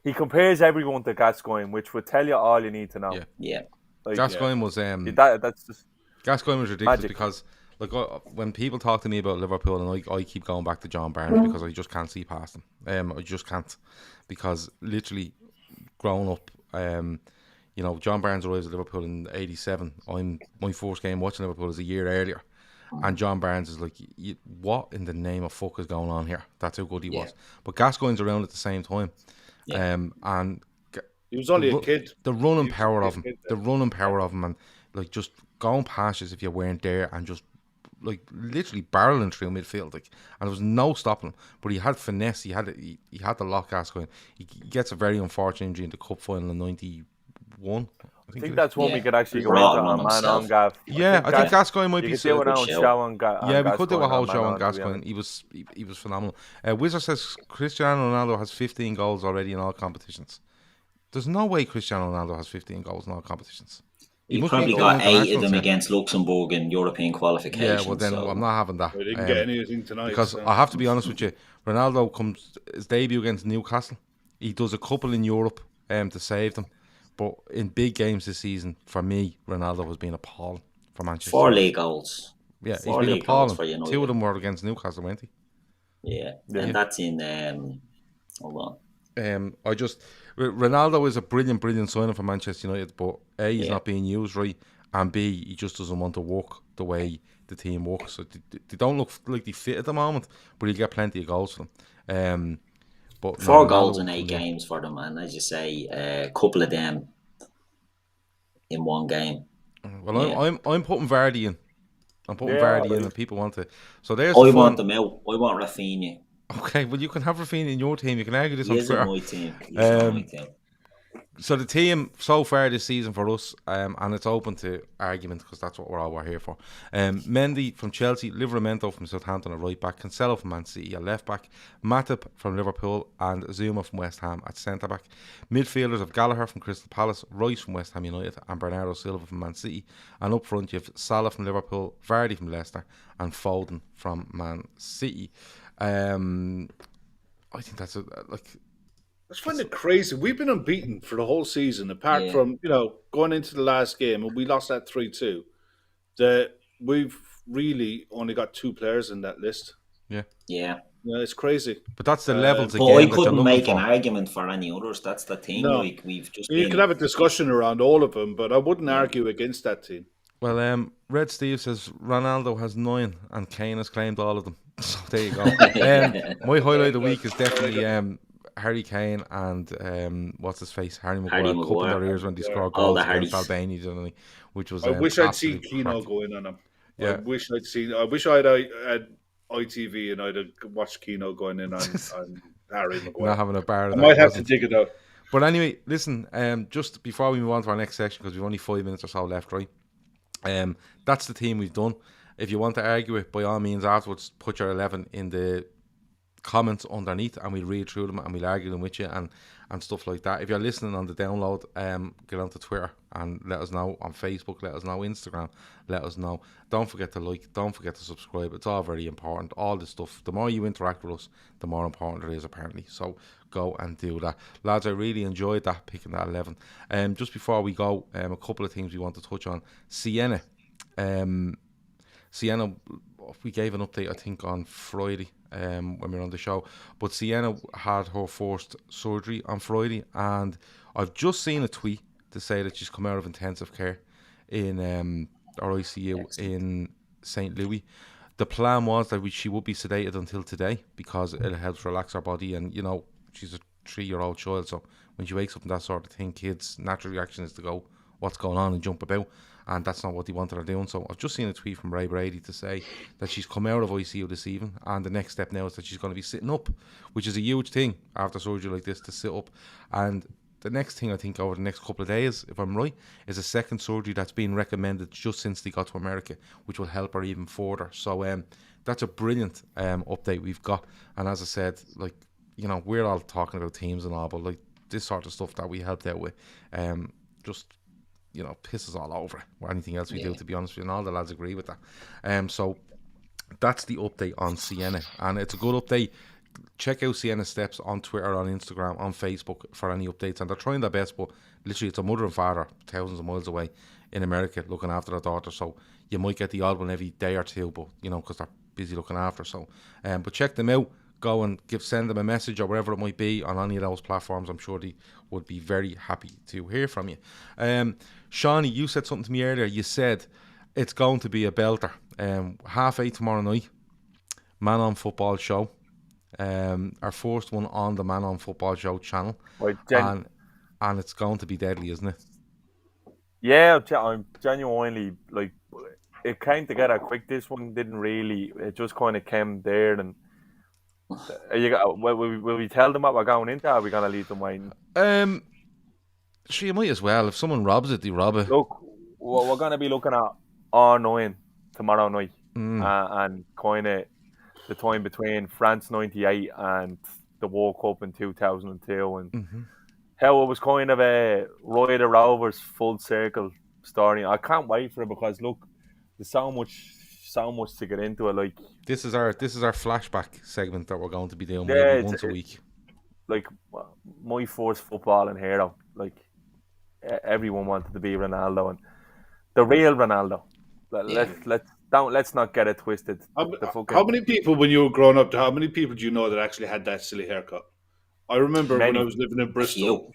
he compares everyone to Gascoigne, which would tell you all you need to know. Yeah. Yeah. Like, Gascoigne was that's just Gascoigne was ridiculous magic. because like when people talk to me about Liverpool, and I keep going back to John Barnes because I just can't see past him. I just can't, because literally growing up, you know, John Barnes arrived at Liverpool in '87. My first game watching Liverpool is a year earlier, and John Barnes is like, what in the name of fuck is going on here? That's how good he was. But Gascoigne's around at the same time, and He was only a kid. the running power of him, kid the running power of him, and like just going past as if you weren't there, and just like literally barreling through midfield, like, and there was no stopping him. But he had finesse. He had the lock Gascoigne. He gets a very unfortunate injury in the cup final in '91. I think that's one we could actually go Brought into on on man himself. on Gav. Yeah, I think Gascoigne might you be. could do an own show. show on Yeah, we could do a whole Man show on to be Gascoigne. honest. He was phenomenal. Wizard says Cristiano Ronaldo has 15 goals already in all competitions. There's no way Cristiano Ronaldo has 15 goals in all competitions. He must probably be got 8 of international, them sir. against Luxembourg in European qualifications. Yeah, well then so. I'm not having that. He didn't get anything tonight. Because so. I have to be honest with you, Ronaldo comes his debut against Newcastle. He does a couple in Europe to save them, but in big games this season, for me, Ronaldo has been appalling for Manchester. 4 league goals. Yeah, 4 he's been league goals appalling. for United. 2 of them were against Newcastle, weren't he? Yeah, and that's in. Hold on. Ronaldo is a brilliant signing for Manchester United, but A, he's not being used right, and B, he just doesn't want to work the way the team works. So they don't look like they fit at the moment, but he'll get plenty of goals for them. But 4 goals in 8 games for them, and as you say, a couple of them in one game. Well, Yeah. I'm putting Vardy in. I'm putting Vardy in, and people want to. So there's. I want them out. I want Rafinha. Okay, well you can have Rafinha in your team. You can argue this He on is in Twitter. my team. He is in my team. So the team so far this season for us, and it's open to argument because that's what we're here for. Mendy from Chelsea, Livramento from Southampton at right back, Cancelo from Man City at left back, Matip from Liverpool, and Zuma from West Ham at centre back. Midfielders of Gallagher from Crystal Palace, Rice from West Ham United, and Bernardo Silva from Man City. And up front you have Salah from Liverpool, Vardy from Leicester, and Foden from Man City. I think that's I just find it crazy. We've been unbeaten for the whole season, apart from, going into the last game, and we lost that 3-2. That we've really only got 2 players in that list. Yeah. Yeah. It's crazy. But that's the levels But again. I that couldn't you're make looking an for. argument for any others. That's the thing. No. Like we've just You been... can have a discussion around all of them, but I wouldn't argue against that team. Well, Red Steve says Ronaldo has 9 and Kane has claimed all of them. So there you go. My highlight of the week is definitely Harry Kane and what's his face, Harry Maguire, cupping their ears when they scored All goals the against Harrys. Albania, didn't he? Which was I wish I'd seen absolutely Keno crack. go in on him. Yeah. I wish I'd had ITV and I'd have watched Keno going in on Harry Maguire. Not having a bar of I that, might have to wasn't. dig it out. But anyway, listen, just before we move on to our next section, because we've only 5 minutes or so left, right? That's the team we've done. If you want to argue it, by all means, afterwards, put your 11 in the comments underneath, and we'll read through them and we'll argue them with you and stuff like that. If you're listening on the download, get onto Twitter and let us know. On Facebook, let us know. Instagram, let us know. Don't forget to like, don't forget to subscribe. It's all very important. All this stuff, the more you interact with us, the more important it is, apparently. So go and do that, lads. I really enjoyed that, picking that 11. Just before we go, a couple of things we want to touch on. Sienna, we gave an update I think on Friday when we were on the show, but Sienna had her first surgery on Friday, and I've just seen a tweet to say that she's come out of intensive care in our ICU in St. Louis. The plan was that she would be sedated until today because it helps relax her body, and she's a 3-year-old child, so when she wakes up and that sort of thing, kids' natural reaction is to go, what's going on, and jump about, and that's not what they wanted her doing. So I've just seen a tweet from Ray Brady to say that she's come out of ICU this evening, and the next step now is that she's going to be sitting up, which is a huge thing after surgery like this, to sit up. And the next thing I think over the next couple of days, if I'm right, is a second surgery that's been recommended just since they got to America, which will help her even further. So that's a brilliant update we've got. And as I said, we're all talking about teams and all, but this sort of stuff that we helped out with just pisses all over or anything else we do, to be honest with you, and all the lads agree with that. So that's the update on Sienna, and it's a good update check out Sienna Steps on Twitter, on Instagram, on Facebook for any updates. And they're trying their best, but literally it's a mother and father thousands of miles away in America looking after their daughter. So you might get the odd one every day or two, but because they're busy looking after. So, but check them out. Go and send them a message or wherever it might be on any of those platforms. I'm sure they would be very happy to hear from you. Seany, you said something to me earlier. You said it's going to be a belter. 8:30 tomorrow night. Man on Football show. Our first one on the Man on Football show channel. Right, and it's going to be deadly, isn't it? Yeah, I'm genuinely, like, it came together quick. This one didn't really, it just kind of came there. And will we tell them what we're going into, or are we going to leave them waiting? Sure, you might as well. If someone robs it, they rob it. Look, we're going to be looking at R9 tomorrow night, and kind of the time between France 98 and the World Cup in 2002, and how it was kind of a Royal Rovers full circle story. I can't wait for it because look, there's so much to get into it. Like, this is our flashback segment that we're going to be doing once a week. Like my first footballing hero. Like, everyone wanted to be Ronaldo, and the real Ronaldo. Let's not get it twisted. How many people, when you were growing up, how many people do you know that actually had that silly haircut? I remember when I was living in Bristol.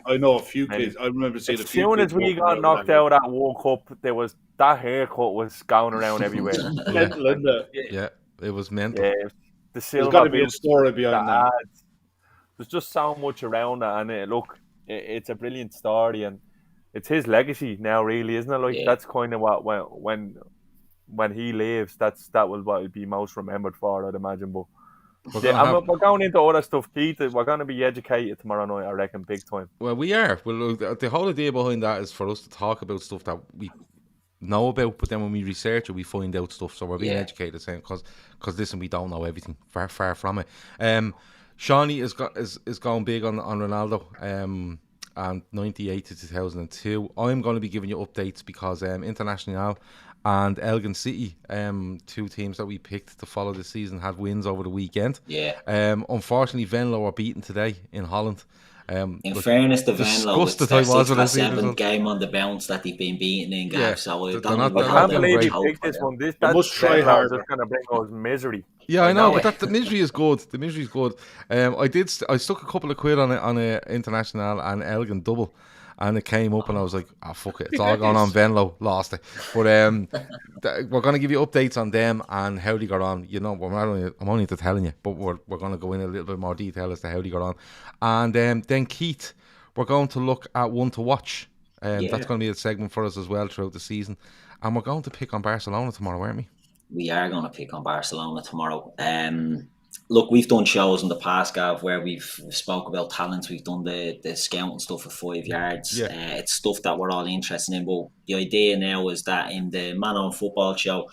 I know a few kids. I remember seeing a few. As soon as we got knocked out at World Cup, there was that haircut was going around everywhere. Yeah, it was mental. Yeah, there's got to be a story behind that. There's just so much around it, and it's a brilliant story, and it's his legacy now, really, isn't it? Like, that's kind of what when he leaves, that was what he'd be most remembered for, I'd imagine. But we're going into other stuff, Keith. We're going to be educated tomorrow night, I reckon, big time. Well, we are. Well, the whole idea behind that is for us to talk about stuff that we know about, but then when we research it, we find out stuff. So we're being educated, saying because listen, we don't know everything. Far from it. Seany is going big on Ronaldo. And 98 to 2002. I'm going to be giving you updates because International and Elgin City, two teams that we picked to follow this season, had wins over the weekend. Yeah. Unfortunately, Venlo were beaten today in Holland. In fairness to Venlo, it's their 6th or 7th game on the bounce that they've been beaten in, Gav. So I can't believe you picked this one. They must try hard. It's going to bring us misery. Yeah, I know, but the misery is good. The misery is good. I stuck a couple of quid on a International and Elgin double, and it came up, and I was like, "Oh fuck it, it's all gone on." Venlo lost it, but we're going to give you updates on them and how they got on. You know, I'm only telling you, but we're going to go in a little bit more detail as to how they got on, and then Keith, we're going to look at one to watch. That's going to be a segment for us as well throughout the season, and we're going to pick on Barcelona tomorrow, aren't we? We are going to pick on Barcelona tomorrow. Look, we've done shows in the past, Gav, where we've spoke about talents. We've done the scouting stuff at 5 yards. It's stuff that we're all interested in. But the idea now is that in the Man on Football show,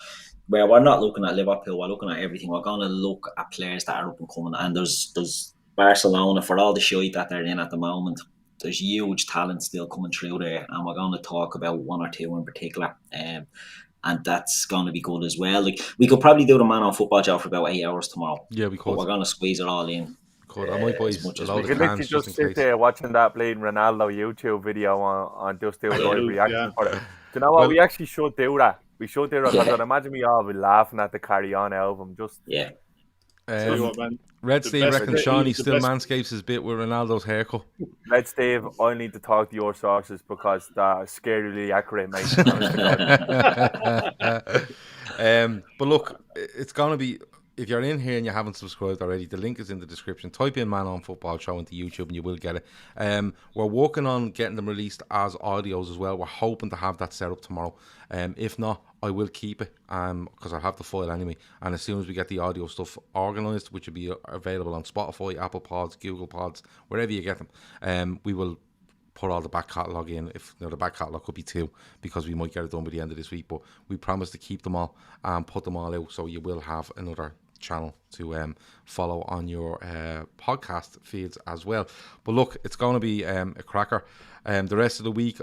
where we're not looking at Liverpool, we're looking at everything. We're going to look at players that are up and coming. And there's Barcelona, for all the shite that they're in at the moment, there's huge talent still coming through there. And we're going to talk about one or two in particular. And that's going to be good as well. Like, we could probably do the Man on Football show for about 8 hours tomorrow. Yeah, we could. But we're going to squeeze it all in. I might buy a lot of cans just sit there watching that bleeding Ronaldo YouTube video on just do a live reaction for it. Do you know what? We actually should do that. We should do that because I'd imagine we all be laughing at the Carry On album. Red Steve reckons Seany still manscapes his bit with Ronaldo's haircut. Red Steve, I need to talk to your sources because they're scarily accurate, mate. But look, it's going to be, if you're in here and you haven't subscribed already, the link is in the description. Type in Man on Football show into YouTube and you will get it. We're working on getting them released as audios as well. We're hoping to have that set up tomorrow. If not, I will keep it because I have the file anyway. And as soon as we get the audio stuff organised, which will be available on Spotify, Apple Pods, Google Pods, wherever you get them, we will put all the back catalogue in. If the back catalogue could be 2 because we might get it done by the end of this week. But we promise to keep them all and put them all out, so you will have another channel to follow on your podcast feeds as well. But look, it's going to be a cracker. The rest of the week,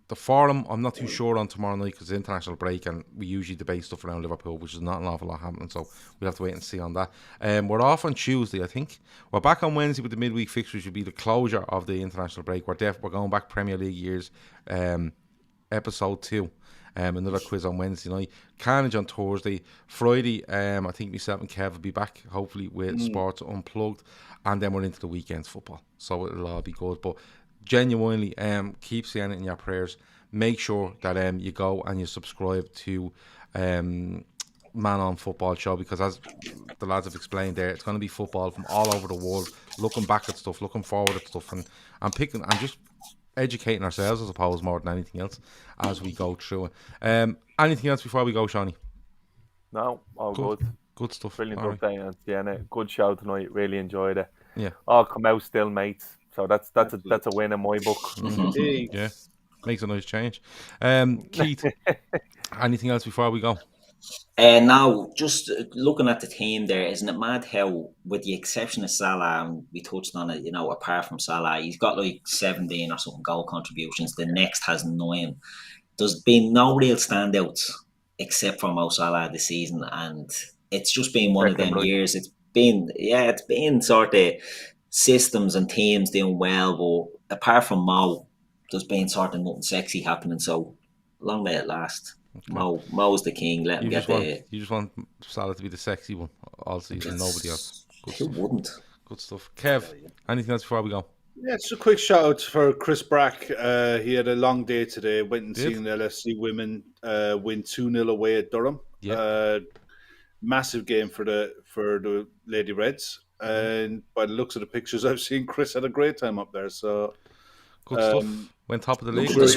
The forum, I'm not too sure on tomorrow night because it's international break and we usually debate stuff around Liverpool, which is not an awful lot happening, so we'll have to wait and see on that. We're off on Tuesday, I think. We're back on Wednesday with the midweek fixture, which will be the closure of the international break. We're going back Premier League years, episode 2. Another quiz on Wednesday night. Carnage on Thursday. Friday, I think myself and Kev will be back, hopefully, with Sports Unplugged. And then we're into the weekend's football. So it'll all be good. But genuinely, keep Sienna in your prayers. Make sure that you go and you subscribe to Man on Football Show, because as the lads have explained there, it's going to be football from all over the world, looking back at stuff, looking forward at stuff, and picking and just educating ourselves, I suppose, more than anything else as we go through it. Anything else before we go, Shawnee? No, all good. Good stuff. Brilliant All update on Sienna. Good show tonight. Really enjoyed it. Yeah. All come out still, mates. So that's a win in my book. Yeah, makes a nice change. Keith, anything else before we go? Now, just looking at the team there, isn't it mad how, with the exception of Salah, and we touched on it, apart from Salah, he's got like 17 or something goal contributions. The next has 9. There's been no real standouts except for Mo Salah this season, and it's just been one of them years. It's been sort of systems and teams doing well, but apart from Mo, there's been sort of nothing sexy happening. So long may it last. Okay. Mo's the king. Let him get there. You just want Salah to be the sexy one all season. Nobody else. Who wouldn't? Good stuff. Kev, anything else before we go? Yeah, it's a quick shout out for Chris Brack. He had a long day today. Went and seen the LFC women win 2-0 away at Durham. Yeah. Massive game for the Lady Reds. And by the looks of the pictures I've seen, Chris had a great time up there. So good stuff. Went top of the league. I'm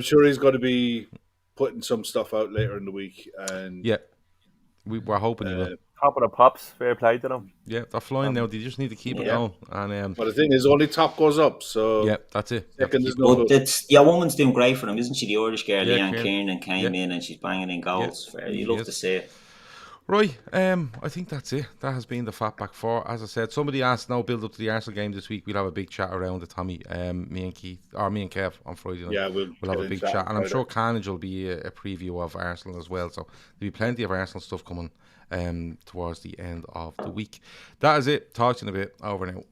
sure he's got to be putting some stuff out later in the week. And yeah, we're hoping he will. Top of the pops, fair play to them. Yeah, they're flying now. They just need to keep it going. And but the thing is, only top goes up. So yeah, that's it. Your woman's doing great for them, isn't she? The Irish girl, Leanne Kiernan, came in and she's banging in goals. Yeah. You love to see it. Right, I think that's it. That has been the Fatback 4. As I said, somebody asked now build up to the Arsenal game this week. We'll have a big chat around it, Tommy. Me and Kev on Friday night. Yeah, we'll have a big chat. And I'm sure Carnage will be a preview of Arsenal as well. So there'll be plenty of Arsenal stuff coming towards the end of the week. That is it. Talk to you in a bit. Over now.